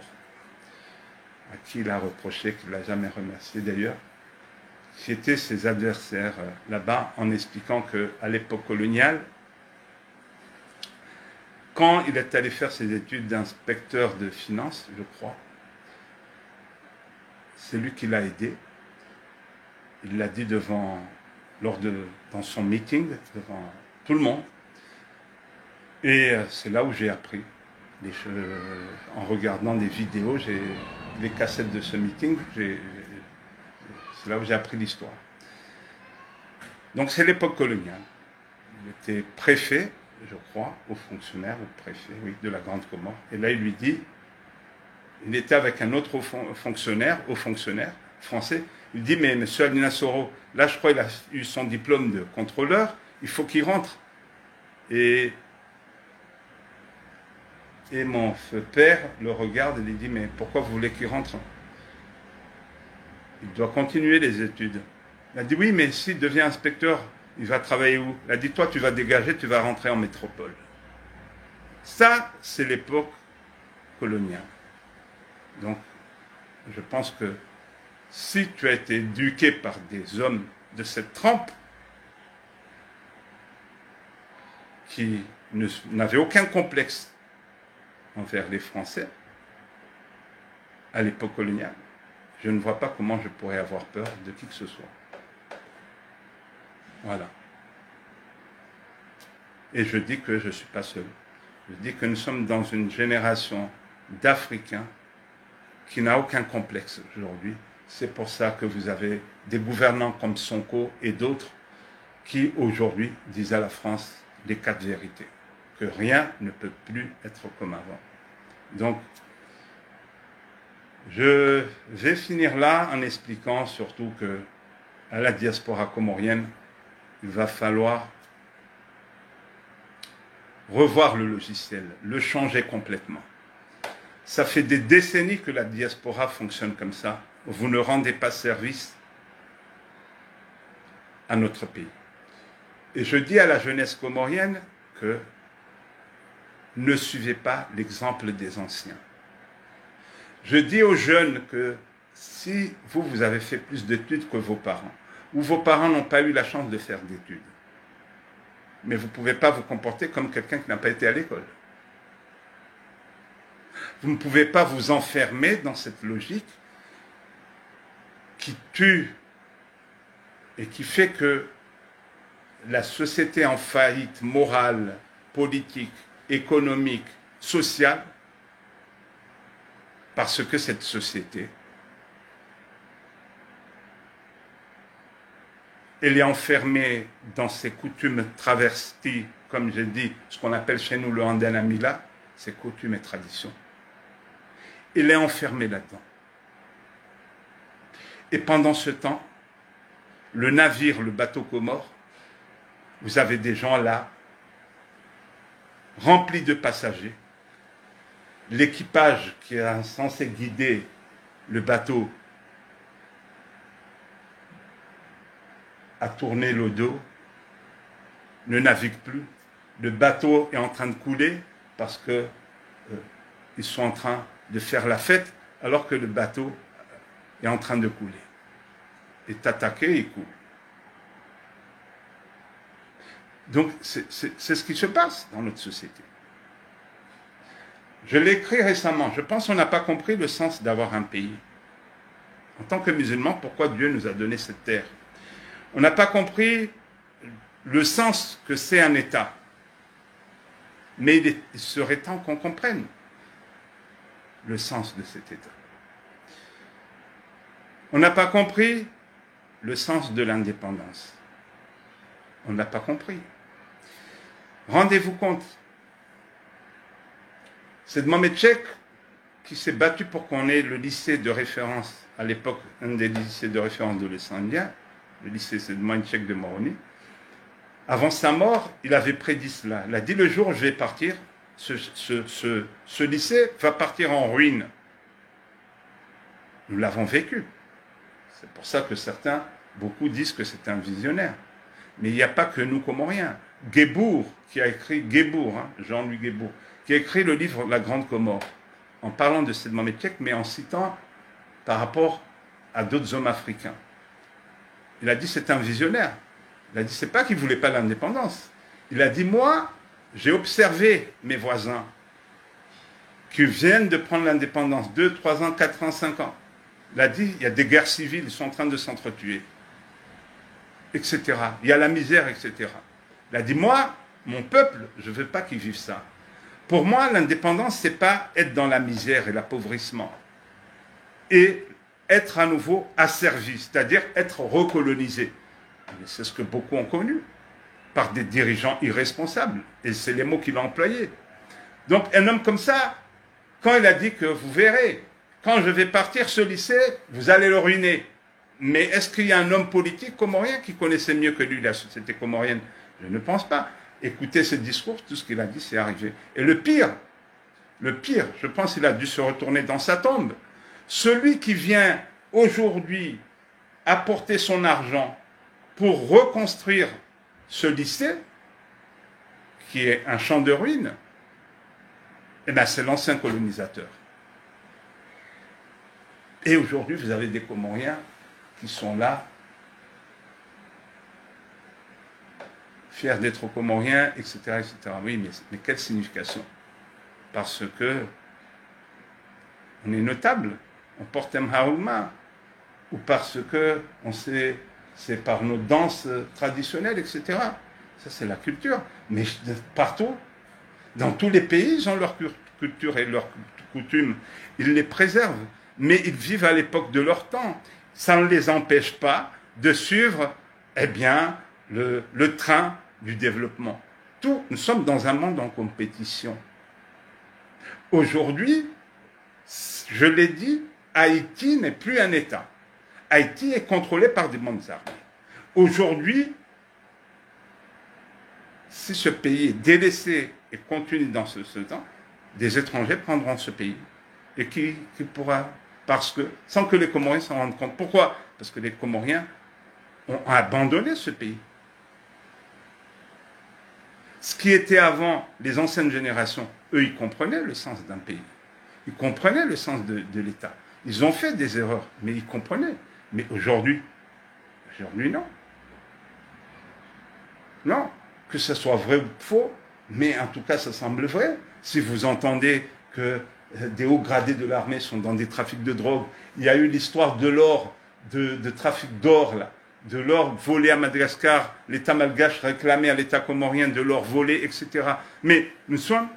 à qui il a reproché, qu'il ne l'a jamais remercié d'ailleurs, qui étaient ses adversaires là-bas, en expliquant qu'à l'époque coloniale, quand il est allé faire ses études d'inspecteur de finances, je crois, c'est lui qui l'a aidé. Il l'a dit dans son meeting, devant tout le monde. Et c'est là où j'ai appris en regardant des vidéos, les cassettes de ce meeting, c'est là où j'ai appris l'histoire. Donc c'est l'époque coloniale. Il était préfet, je crois, au fonctionnaire, au préfet, oui, de la Grande Comore. Et là, il lui dit, il était avec un autre haut fonctionnaire français. Il dit, mais monsieur Alinasoro, là, je crois qu'il a eu son diplôme de contrôleur, il faut qu'il rentre. Et mon père le regarde et lui dit, mais pourquoi vous voulez qu'il rentre? Il doit continuer les études. Il a dit, oui, mais s'il devient inspecteur, il va travailler où? Il a dit, toi, tu vas dégager, tu vas rentrer en métropole. Ça, c'est l'époque coloniale. Donc, je pense que si tu as été éduqué par des hommes de cette trempe, qui n'avaient aucun complexe envers les Français, à l'époque coloniale, je ne vois pas comment je pourrais avoir peur de qui que ce soit. Voilà. Et je dis que je ne suis pas seul. Je dis que nous sommes dans une génération d'Africains qui n'a aucun complexe aujourd'hui. C'est pour ça que vous avez des gouvernants comme Sonko et d'autres qui aujourd'hui disent à la France les 4 vérités, que rien ne peut plus être comme avant. Donc, je vais finir là en expliquant surtout que à la diaspora comorienne, il va falloir revoir le logiciel, le changer complètement. Ça fait des décennies que la diaspora fonctionne comme ça. Vous ne rendez pas service à notre pays. Et je dis à la jeunesse comorienne que ne suivez pas l'exemple des anciens. Je dis aux jeunes que si vous avez fait plus d'études que vos parents, ou vos parents n'ont pas eu la chance de faire d'études, mais vous ne pouvez pas vous comporter comme quelqu'un qui n'a pas été à l'école. Vous ne pouvez pas vous enfermer dans cette logique qui tue et qui fait que la société en faillite morale, politique, économique, sociale, parce que cette société, elle est enfermée dans ses coutumes travesties, comme j'ai dit, ce qu'on appelle chez nous le Andanamila, ses coutumes et traditions. Elle est enfermée là-dedans. Et pendant ce temps, le navire, le bateau Comore, vous avez des gens là, remplis de passagers. L'équipage qui est censé guider le bateau a tourné le dos, ne navigue plus. Le bateau est en train de couler parce que ils sont en train de faire la fête alors que le bateau est en train de couler. Est attaqué et coule. Donc, c'est ce qui se passe dans notre société. Je l'ai écrit récemment. Je pense qu'on n'a pas compris le sens d'avoir un pays. En tant que musulmans, pourquoi Dieu nous a donné cette terre? On n'a pas compris le sens que c'est un État. Mais il serait temps qu'on comprenne le sens de cet État. On n'a pas compris le sens de l'indépendance. On n'a pas compris. Rendez-vous compte, c'est Mametchek qui s'est battu pour qu'on ait le lycée de référence, à l'époque, un des lycées de référence de l'Océan Indien, le lycée c'est Mametchek de Moroni. Avant sa mort, il avait prédit cela. Il a dit, le jour où je vais partir, ce lycée va partir en ruine. Nous l'avons vécu. C'est pour ça que beaucoup disent que c'est un visionnaire. Mais il n'y a pas que nous Comoriens. Guébourg, qui a écrit, Jean-Louis Guébourg, qui a écrit le livre La Grande Comore, en parlant de Sed Mametchek, mais en citant par rapport à d'autres hommes africains. Il a dit c'est un visionnaire. Il a dit c'est pas qu'il ne voulait pas l'indépendance. Il a dit moi, j'ai observé mes voisins qui viennent de prendre l'indépendance 2, 3 ans, 4 ans, 5 ans. Il a dit il y a des guerres civiles, ils sont en train de s'entretuer, etc. Il y a la misère, etc. Il a dit moi, mon peuple, je ne veux pas qu'ils vivent ça. Pour moi, l'indépendance, c'est pas être dans la misère et l'appauvrissement. Et être à nouveau asservi, c'est-à-dire être recolonisé. C'est ce que beaucoup ont connu, par des dirigeants irresponsables. Et c'est les mots qu'il a employés. Donc un homme comme ça, quand il a dit que vous verrez, quand je vais partir ce lycée, vous allez le ruiner. Mais est-ce qu'il y a un homme politique comorien qui connaissait mieux que lui la société comorienne? Je ne pense pas. Écoutez ce discours, tout ce qu'il a dit, c'est arrivé. Et le pire, je pense qu'il a dû se retourner dans sa tombe. Celui qui vient aujourd'hui apporter son argent pour reconstruire ce lycée, qui est un champ de ruines, eh bien, c'est l'ancien colonisateur. Et aujourd'hui, vous avez des Comoriens qui sont là, fiers d'être Comoriens, etc., etc. Oui, mais quelle signification? Parce que on est notable, on porte un haouma, ou parce que c'est par nos danses traditionnelles, etc. Ça, c'est la culture. Mais partout, dans tous les pays, ils ont leur culture et leurs coutumes. Ils les préservent. Mais ils vivent à l'époque de leur temps. Ça ne les empêche pas de suivre, eh bien, le train du développement. Nous sommes dans un monde en compétition. Aujourd'hui, je l'ai dit, Haïti n'est plus un État. Haïti est contrôlé par des bandes armées. Aujourd'hui, si ce pays est délaissé et continue dans ce temps, des étrangers prendront ce pays. Et qui pourra, parce que, sans que les Comoriens s'en rendent compte. Pourquoi? Parce que les Comoriens ont abandonné ce pays. Ce qui était avant, les anciennes générations, eux, ils comprenaient le sens d'un pays. Ils comprenaient le sens de l'État. Ils ont fait des erreurs, mais ils comprenaient. Mais aujourd'hui, non. Non, que ce soit vrai ou faux, mais en tout cas, ça semble vrai. Si vous entendez que des hauts gradés de l'armée sont dans des trafics de drogue, il y a eu l'histoire de l'or, de trafic d'or, là, de l'or volé à Madagascar, l'État malgache réclamait à l'État comorien de l'or volé, etc. Mais nous sommes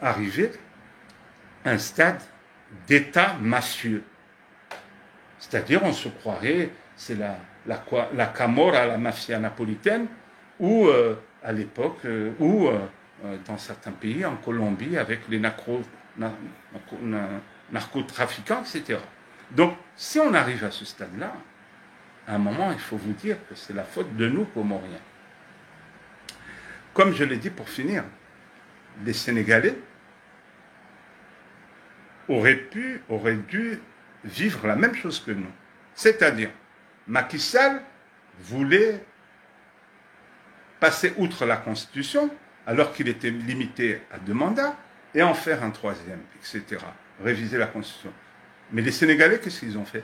arrivés à un stade d'État mafieux. C'est-à-dire, on se croirait, c'est la Camorra, la mafia napolitaine, ou à l'époque, ou dans certains pays, en Colombie, avec les narcotrafiquants, etc. Donc, si on arrive à ce stade-là, à un moment, il faut vous dire que c'est la faute de nous, Comoriens. Comme je l'ai dit pour finir, les Sénégalais auraient dû vivre la même chose que nous. C'est-à-dire, Macky Sall voulait passer outre la Constitution, alors qu'il était limité à 2 mandats, et en faire un 3e, etc. Réviser la Constitution. Mais les Sénégalais, qu'est-ce qu'ils ont fait?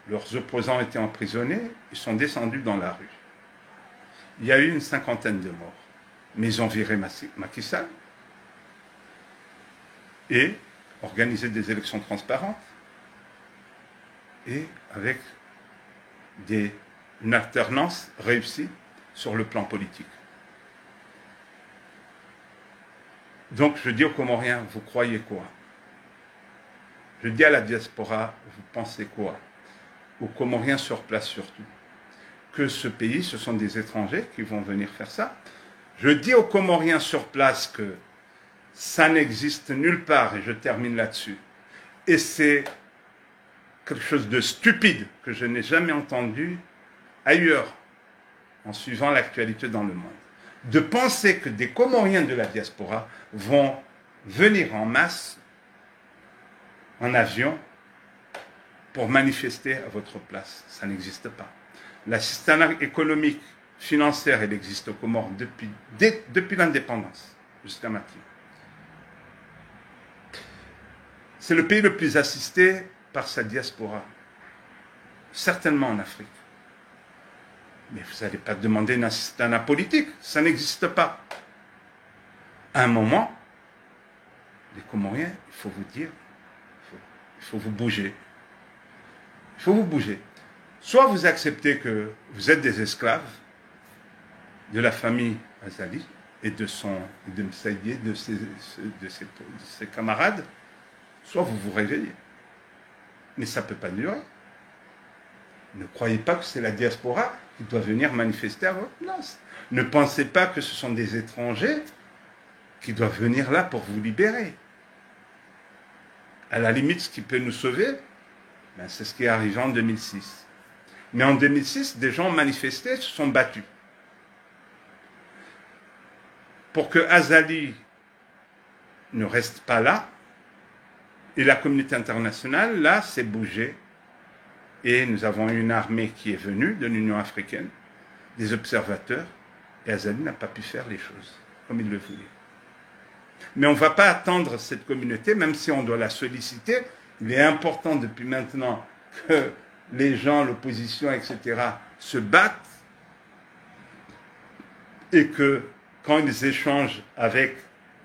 Leurs opposants étaient emprisonnés, ils sont descendus dans la rue. Il y a eu une 50aine de morts. Mais ils ont viré Macky Sall et organisé des élections transparentes et avec une alternance réussie sur le plan politique. Donc je dis aux Comoriens, vous croyez quoi? Je dis à la diaspora, vous pensez quoi? Aux Comoriens sur place surtout, que ce pays, ce sont des étrangers qui vont venir faire ça. Je dis aux Comoriens sur place que ça n'existe nulle part, et je termine là-dessus. Et c'est quelque chose de stupide que je n'ai jamais entendu ailleurs, en suivant l'actualité dans le monde. De penser que des Comoriens de la diaspora vont venir en masse, en avion, pour manifester à votre place. Ça n'existe pas. L'assistanat économique, financière, elle existe aux Comores depuis l'indépendance, jusqu'à maintenant. C'est le pays le plus assisté par sa diaspora, certainement en Afrique. Mais vous n'allez pas demander un assistanat politique, ça n'existe pas. À un moment, les Comoriens, il faut vous dire, il faut vous bouger. Il faut vous bouger. Soit vous acceptez que vous êtes des esclaves, de la famille Azali et de Msaïdié, de ses camarades, soit vous vous réveillez. Mais ça ne peut pas durer. Ne croyez pas que c'est la diaspora qui doit venir manifester à votre place. Ne pensez pas que ce sont des étrangers qui doivent venir là pour vous libérer. À la limite, ce qui peut nous sauver, ben, c'est ce qui est arrivé en 2006. Mais en 2006, des gens ont manifesté, se sont battus. Pour que Azali ne reste pas là, et la communauté internationale, là, s'est bougée. Et nous avons une armée qui est venue de l'Union africaine, des observateurs, et Azali n'a pas pu faire les choses comme il le voulait. Mais on ne va pas attendre cette communauté, même si on doit la solliciter. Il est important depuis maintenant que les gens, l'opposition, etc., se battent et que quand ils échangent avec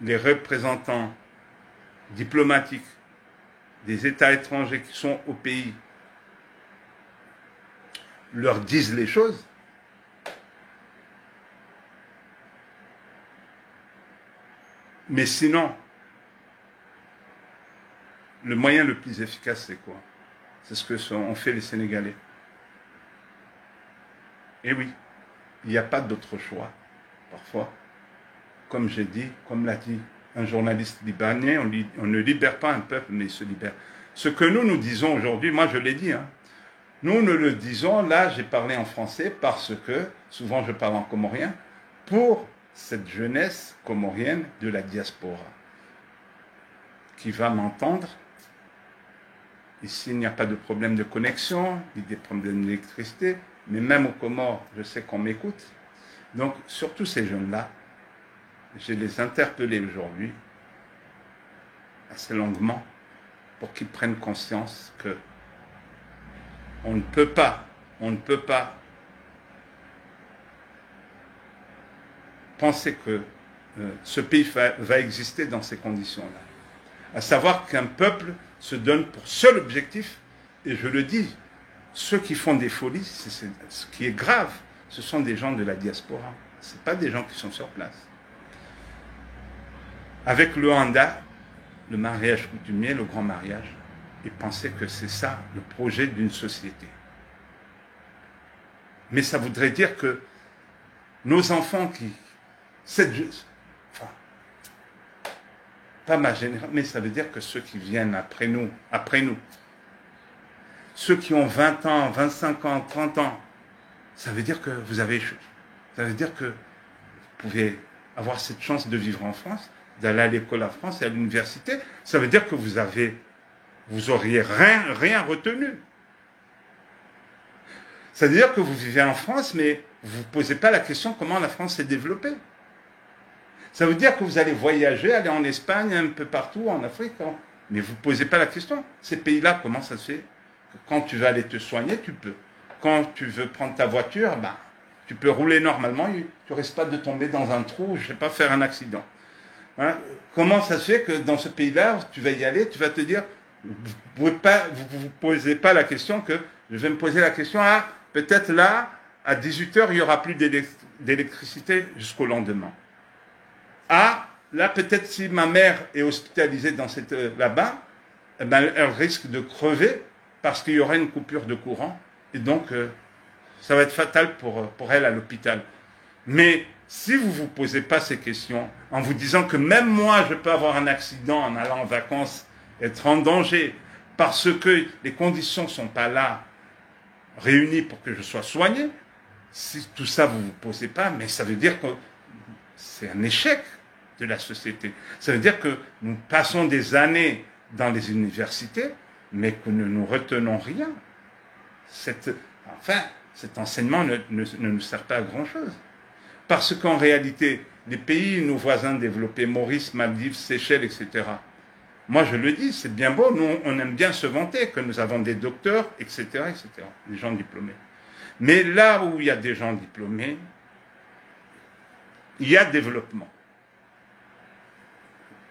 les représentants diplomatiques des États étrangers qui sont au pays, leur disent les choses, mais sinon, le moyen le plus efficace, c'est quoi? C'est ce que ont fait les Sénégalais. Et oui, il n'y a pas d'autre choix, parfois. Comme j'ai dit, comme l'a dit un journaliste libanais, on ne libère pas un peuple, mais il se libère. Ce que nous disons aujourd'hui, moi je l'ai dit, hein, nous le disons, là j'ai parlé en français parce que, souvent je parle en comorien, pour cette jeunesse comorienne de la diaspora, qui va m'entendre. Ici, il n'y a pas de problème de connexion, ni des problèmes d'électricité, mais même aux Comores, je sais qu'on m'écoute. Donc, surtout ces jeunes-là, je les interpellés aujourd'hui, assez longuement, pour qu'ils prennent conscience que on ne peut pas penser que ce pays va exister dans ces conditions-là. À savoir qu'un peuple se donne pour seul objectif, et je le dis, ceux qui font des folies, ce qui est grave, ce sont des gens de la diaspora. Ce ne sont pas des gens qui sont sur place. Avec le Handa, le mariage coutumier, le grand mariage, ils pensaient que c'est ça le projet d'une société. Mais ça voudrait dire que nos enfants enfin, pas ma génération, mais ça veut dire que ceux qui viennent après nous, ceux qui ont 20 ans, 25 ans, 30 ans, ça veut dire que ça veut dire que vous pouvez avoir cette chance de vivre en France, d'aller à l'école en France et à l'université. Ça veut dire que vous auriez rien retenu. Ça veut dire que vous vivez en France, mais vous ne vous posez pas la question comment la France s'est développée. Ça veut dire que vous allez voyager, aller en Espagne, un peu partout, en Afrique, mais vous ne posez pas la question. Ces pays-là, comment ça se fait? Quand tu veux aller te soigner, tu peux. Quand tu veux prendre ta voiture, ben, tu peux rouler normalement, tu ne risques pas de tomber dans un trou, je ne sais pas, faire un accident. Hein? Comment ça se fait que dans ce pays-là, tu vas y aller, tu vas te dire, vous ne posez pas la question que, je vais me poser la question, peut-être là, à 18h, il n'y aura plus d'électricité jusqu'au lendemain. Là, peut-être si ma mère est hospitalisée là-bas, eh ben, elle risque de crever parce qu'il y aura une coupure de courant. Et donc, ça va être fatal pour elle à l'hôpital. Mais si vous ne vous posez pas ces questions, en vous disant que même moi, je peux avoir un accident en allant en vacances, être en danger, parce que les conditions ne sont pas là, réunies pour que je sois soigné, si tout ça, vous ne vous posez pas, mais ça veut dire que c'est un échec de la société. Ça veut dire que nous passons des années dans les universités, mais que nous ne retenons rien. Cet enseignement ne nous sert pas à grand-chose. Parce qu'en réalité, les pays, nos voisins développés, Maurice, Maldives, Seychelles, etc., moi je le dis, c'est bien beau, nous on aime bien se vanter que nous avons des docteurs, etc., etc., des gens diplômés. Mais là où il y a des gens diplômés, il y a développement.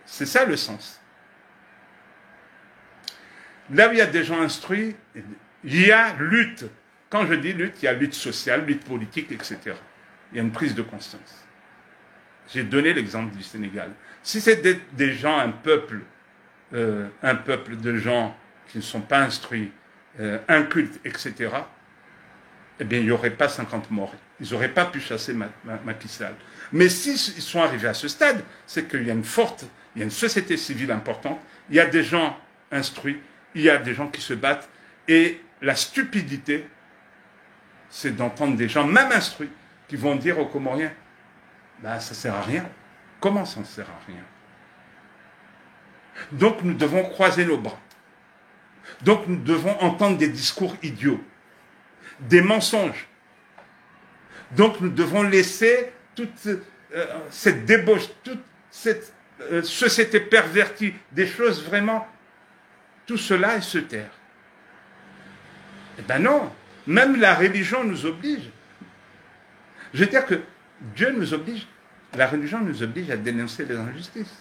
C'est ça le sens. Là où il y a des gens instruits, il y a lutte. Quand je dis lutte, il y a lutte sociale, lutte politique, etc. il y a une prise de conscience. J'ai donné l'exemple du Sénégal. Si c'est des gens, un peuple de gens qui ne sont pas instruits, incultes, etc., eh bien, il n'y aurait pas 50 morts. Ils n'auraient pas pu chasser Macky Sall. Mais s'ils sont arrivés à ce stade, c'est qu'il y a une société civile importante, il y a des gens instruits, il y a des gens qui se battent, et la stupidité, c'est d'entendre des gens, même instruits, qui vont dire aux Comoriens, ben, ça ne sert à rien. Comment ça ne sert à rien? Donc nous devons croiser nos bras. Donc nous devons entendre des discours idiots, des mensonges. Donc nous devons laisser toute cette débauche, toute cette société pervertie, des choses vraiment, tout cela et se taire. Eh bien non, même la religion nous oblige. Je veux dire que Dieu nous oblige, la religion nous oblige à dénoncer les injustices.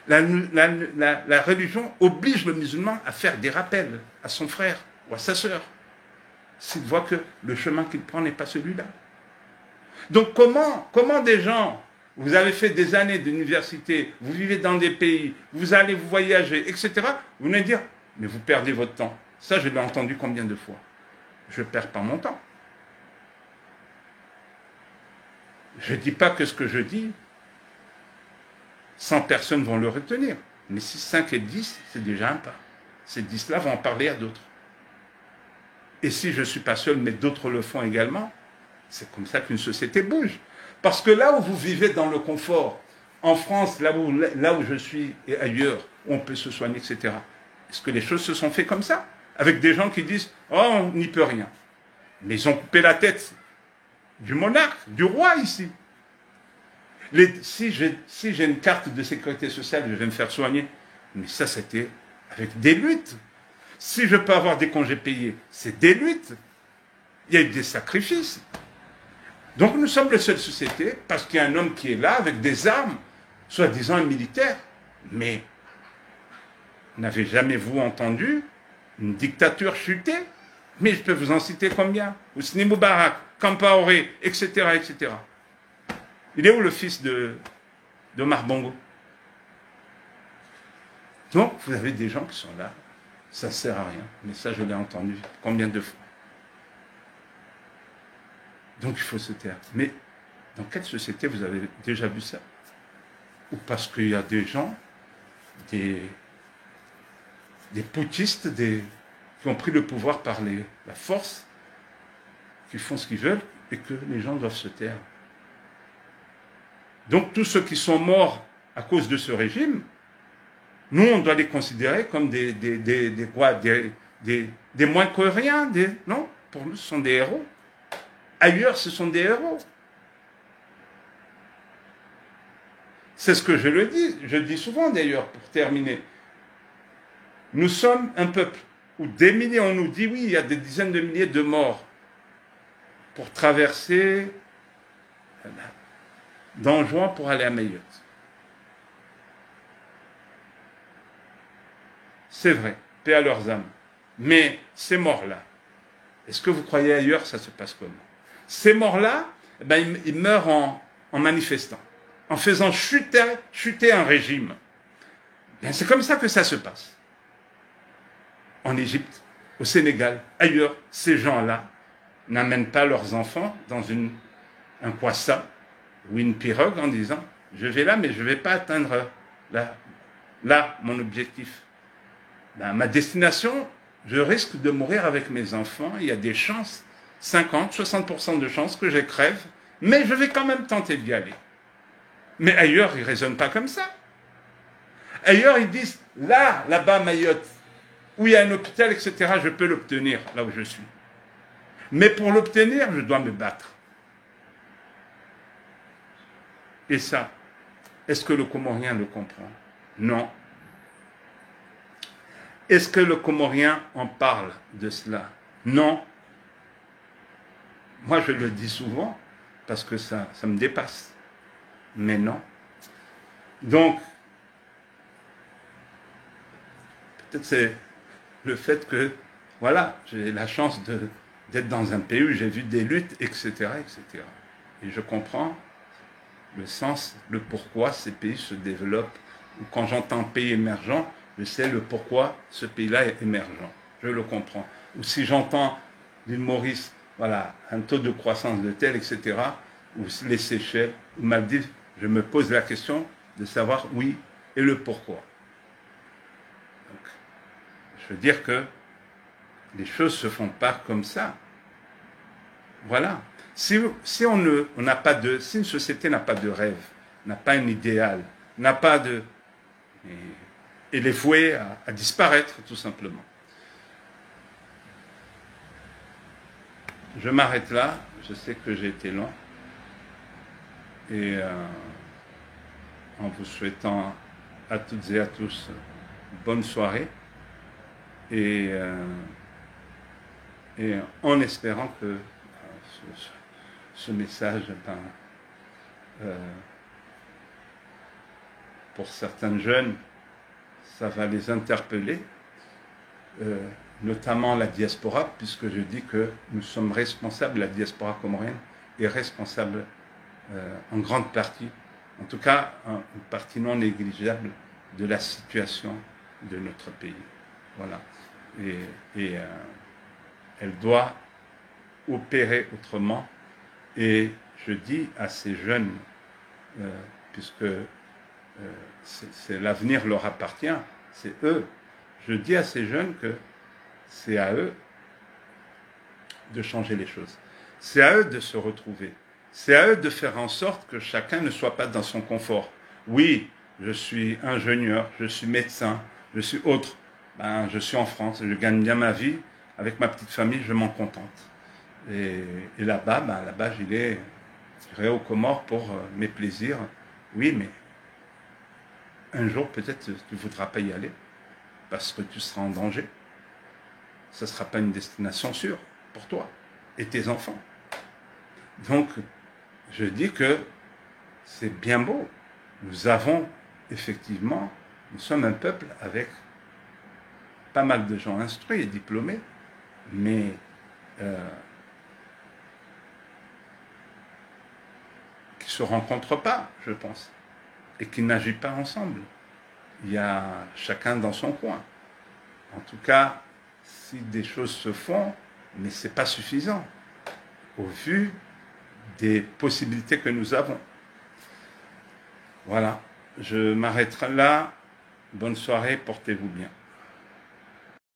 La religion oblige le musulman à faire des rappels à son frère ou à sa sœur, s'il voit que le chemin qu'il prend n'est pas celui-là. Donc comment des gens, vous avez fait des années d'université, vous vivez dans des pays, vous allez vous voyager, etc., vous venez dire, mais vous perdez votre temps. Ça, je l'ai entendu combien de fois? Je ne perds pas mon temps. Je ne dis pas que ce que je dis, 100 personnes vont le retenir. Mais si 5 et 10, c'est déjà un pas. Ces 10-là vont en parler à d'autres. Et si je ne suis pas seul, mais d'autres le font également, c'est comme ça qu'une société bouge. Parce que là où vous vivez dans le confort, en France, là où je suis et ailleurs, où on peut se soigner, etc., est-ce que les choses se sont faites comme ça? Avec des gens qui disent « Oh, on n'y peut rien ». Mais ils ont coupé la tête du monarque, du roi ici. Si j'ai une carte de sécurité sociale, je vais me faire soigner. Mais ça, c'était avec des luttes. Si je peux avoir des congés payés, c'est des luttes. Il y a eu des sacrifices. Donc nous sommes la seule société, parce qu'il y a un homme qui est là avec des armes, soi-disant un militaire. Mais n'avez jamais vous entendu une dictature chuter? Mais je peux vous en citer combien? Hosni Moubarak, Kampaoré, etc., etc. Il est où le fils d'Omar Bongo? Donc, vous avez des gens qui sont là, ça ne sert à rien. Mais ça, je l'ai entendu combien de fois? Donc, il faut se taire. Mais dans quelle société vous avez déjà vu ça? Ou parce qu'il y a des gens, des putschistes, qui ont pris le pouvoir par la force, qui font ce qu'ils veulent, et que les gens doivent se taire. Donc tous ceux qui sont morts à cause de ce régime, nous on doit les considérer comme des moins que rien, non? Pour nous ce sont des héros. Ailleurs ce sont des héros. C'est ce que je dis souvent d'ailleurs pour terminer. Nous sommes un peuple où des milliers, on nous dit oui, il y a des dizaines de milliers de morts pour traverser d'Anjouan pour aller à Mayotte. C'est vrai, paix à leurs âmes. Mais ces morts-là, est-ce que vous croyez ailleurs, ça se passe comment? Ces morts-là, ils meurent en manifestant, en faisant chuter un régime. C'est comme ça que ça se passe. En Égypte, au Sénégal, ailleurs, ces gens-là n'amènent pas leurs enfants dans un kwassa ou une pirogue en disant « je vais là, mais je ne vais pas atteindre là mon objectif. Ma destination, je risque de mourir avec mes enfants, il y a des chances, 50-60% de chances que je crève, mais je vais quand même tenter d'y aller. » Mais ailleurs, ils ne raisonnent pas comme ça. Ailleurs, ils disent « là-bas, Mayotte, où il y a un hôpital, etc., je peux l'obtenir là où je suis. Mais pour l'obtenir, je dois me battre. » Et ça, est-ce que le Comorien le comprend? Non. Est-ce que le Comorien en parle de cela? Non. Moi, je le dis souvent, parce que ça me dépasse. Mais non. Donc, peut-être c'est le fait que, voilà, j'ai la chance d'être dans un pays où j'ai vu des luttes, etc., etc. Et je comprends le sens, le pourquoi ces pays se développent. Ou quand j'entends pays émergent, je sais le pourquoi ce pays-là est émergent. Je le comprends. Ou si j'entends l'île Maurice, voilà, un taux de croissance de tel, etc., ou les Seychelles, ou Maldives, je me pose la question de savoir oui et le pourquoi. Donc, je veux dire que les choses ne se font pas comme ça. Voilà. Si une société n'a pas de rêve, n'a pas un idéal, n'a pas de... elle est vouée à disparaître, tout simplement. Je m'arrête là. Je sais que j'ai été long. Et en vous souhaitant à toutes et à tous bonne soirée. Et en espérant que ce message, pour certains jeunes, ça va les interpeller, notamment la diaspora, puisque je dis que nous sommes responsables, la diaspora comorienne est responsable en grande partie, en tout cas une partie non négligeable de la situation de notre pays. Voilà. Et elle doit opérer autrement. Et je dis à ces jeunes, puisque l'avenir leur appartient, c'est eux, je dis à ces jeunes que c'est à eux de changer les choses. C'est à eux de se retrouver. C'est à eux de faire en sorte que chacun ne soit pas dans son confort. Oui, je suis ingénieur, je suis médecin, je suis autre. Je suis en France, je gagne bien ma vie. Avec ma petite famille, je m'en contente. Et là-bas, j'irai aux Comores pour mes plaisirs. Oui, mais un jour, peut-être, tu ne voudras pas y aller parce que tu seras en danger. Ce ne sera pas une destination sûre pour toi et tes enfants. Donc, je dis que c'est bien beau. Nous avons, effectivement, nous sommes un peuple avec pas mal de gens instruits et diplômés, mais qui ne se rencontrent pas, je pense, et qui n'agissent pas ensemble. Il y a chacun dans son coin. En tout cas, si des choses se font, mais ce n'est pas suffisant, au vu des possibilités que nous avons. Voilà, je m'arrêterai là. Bonne soirée, portez-vous bien.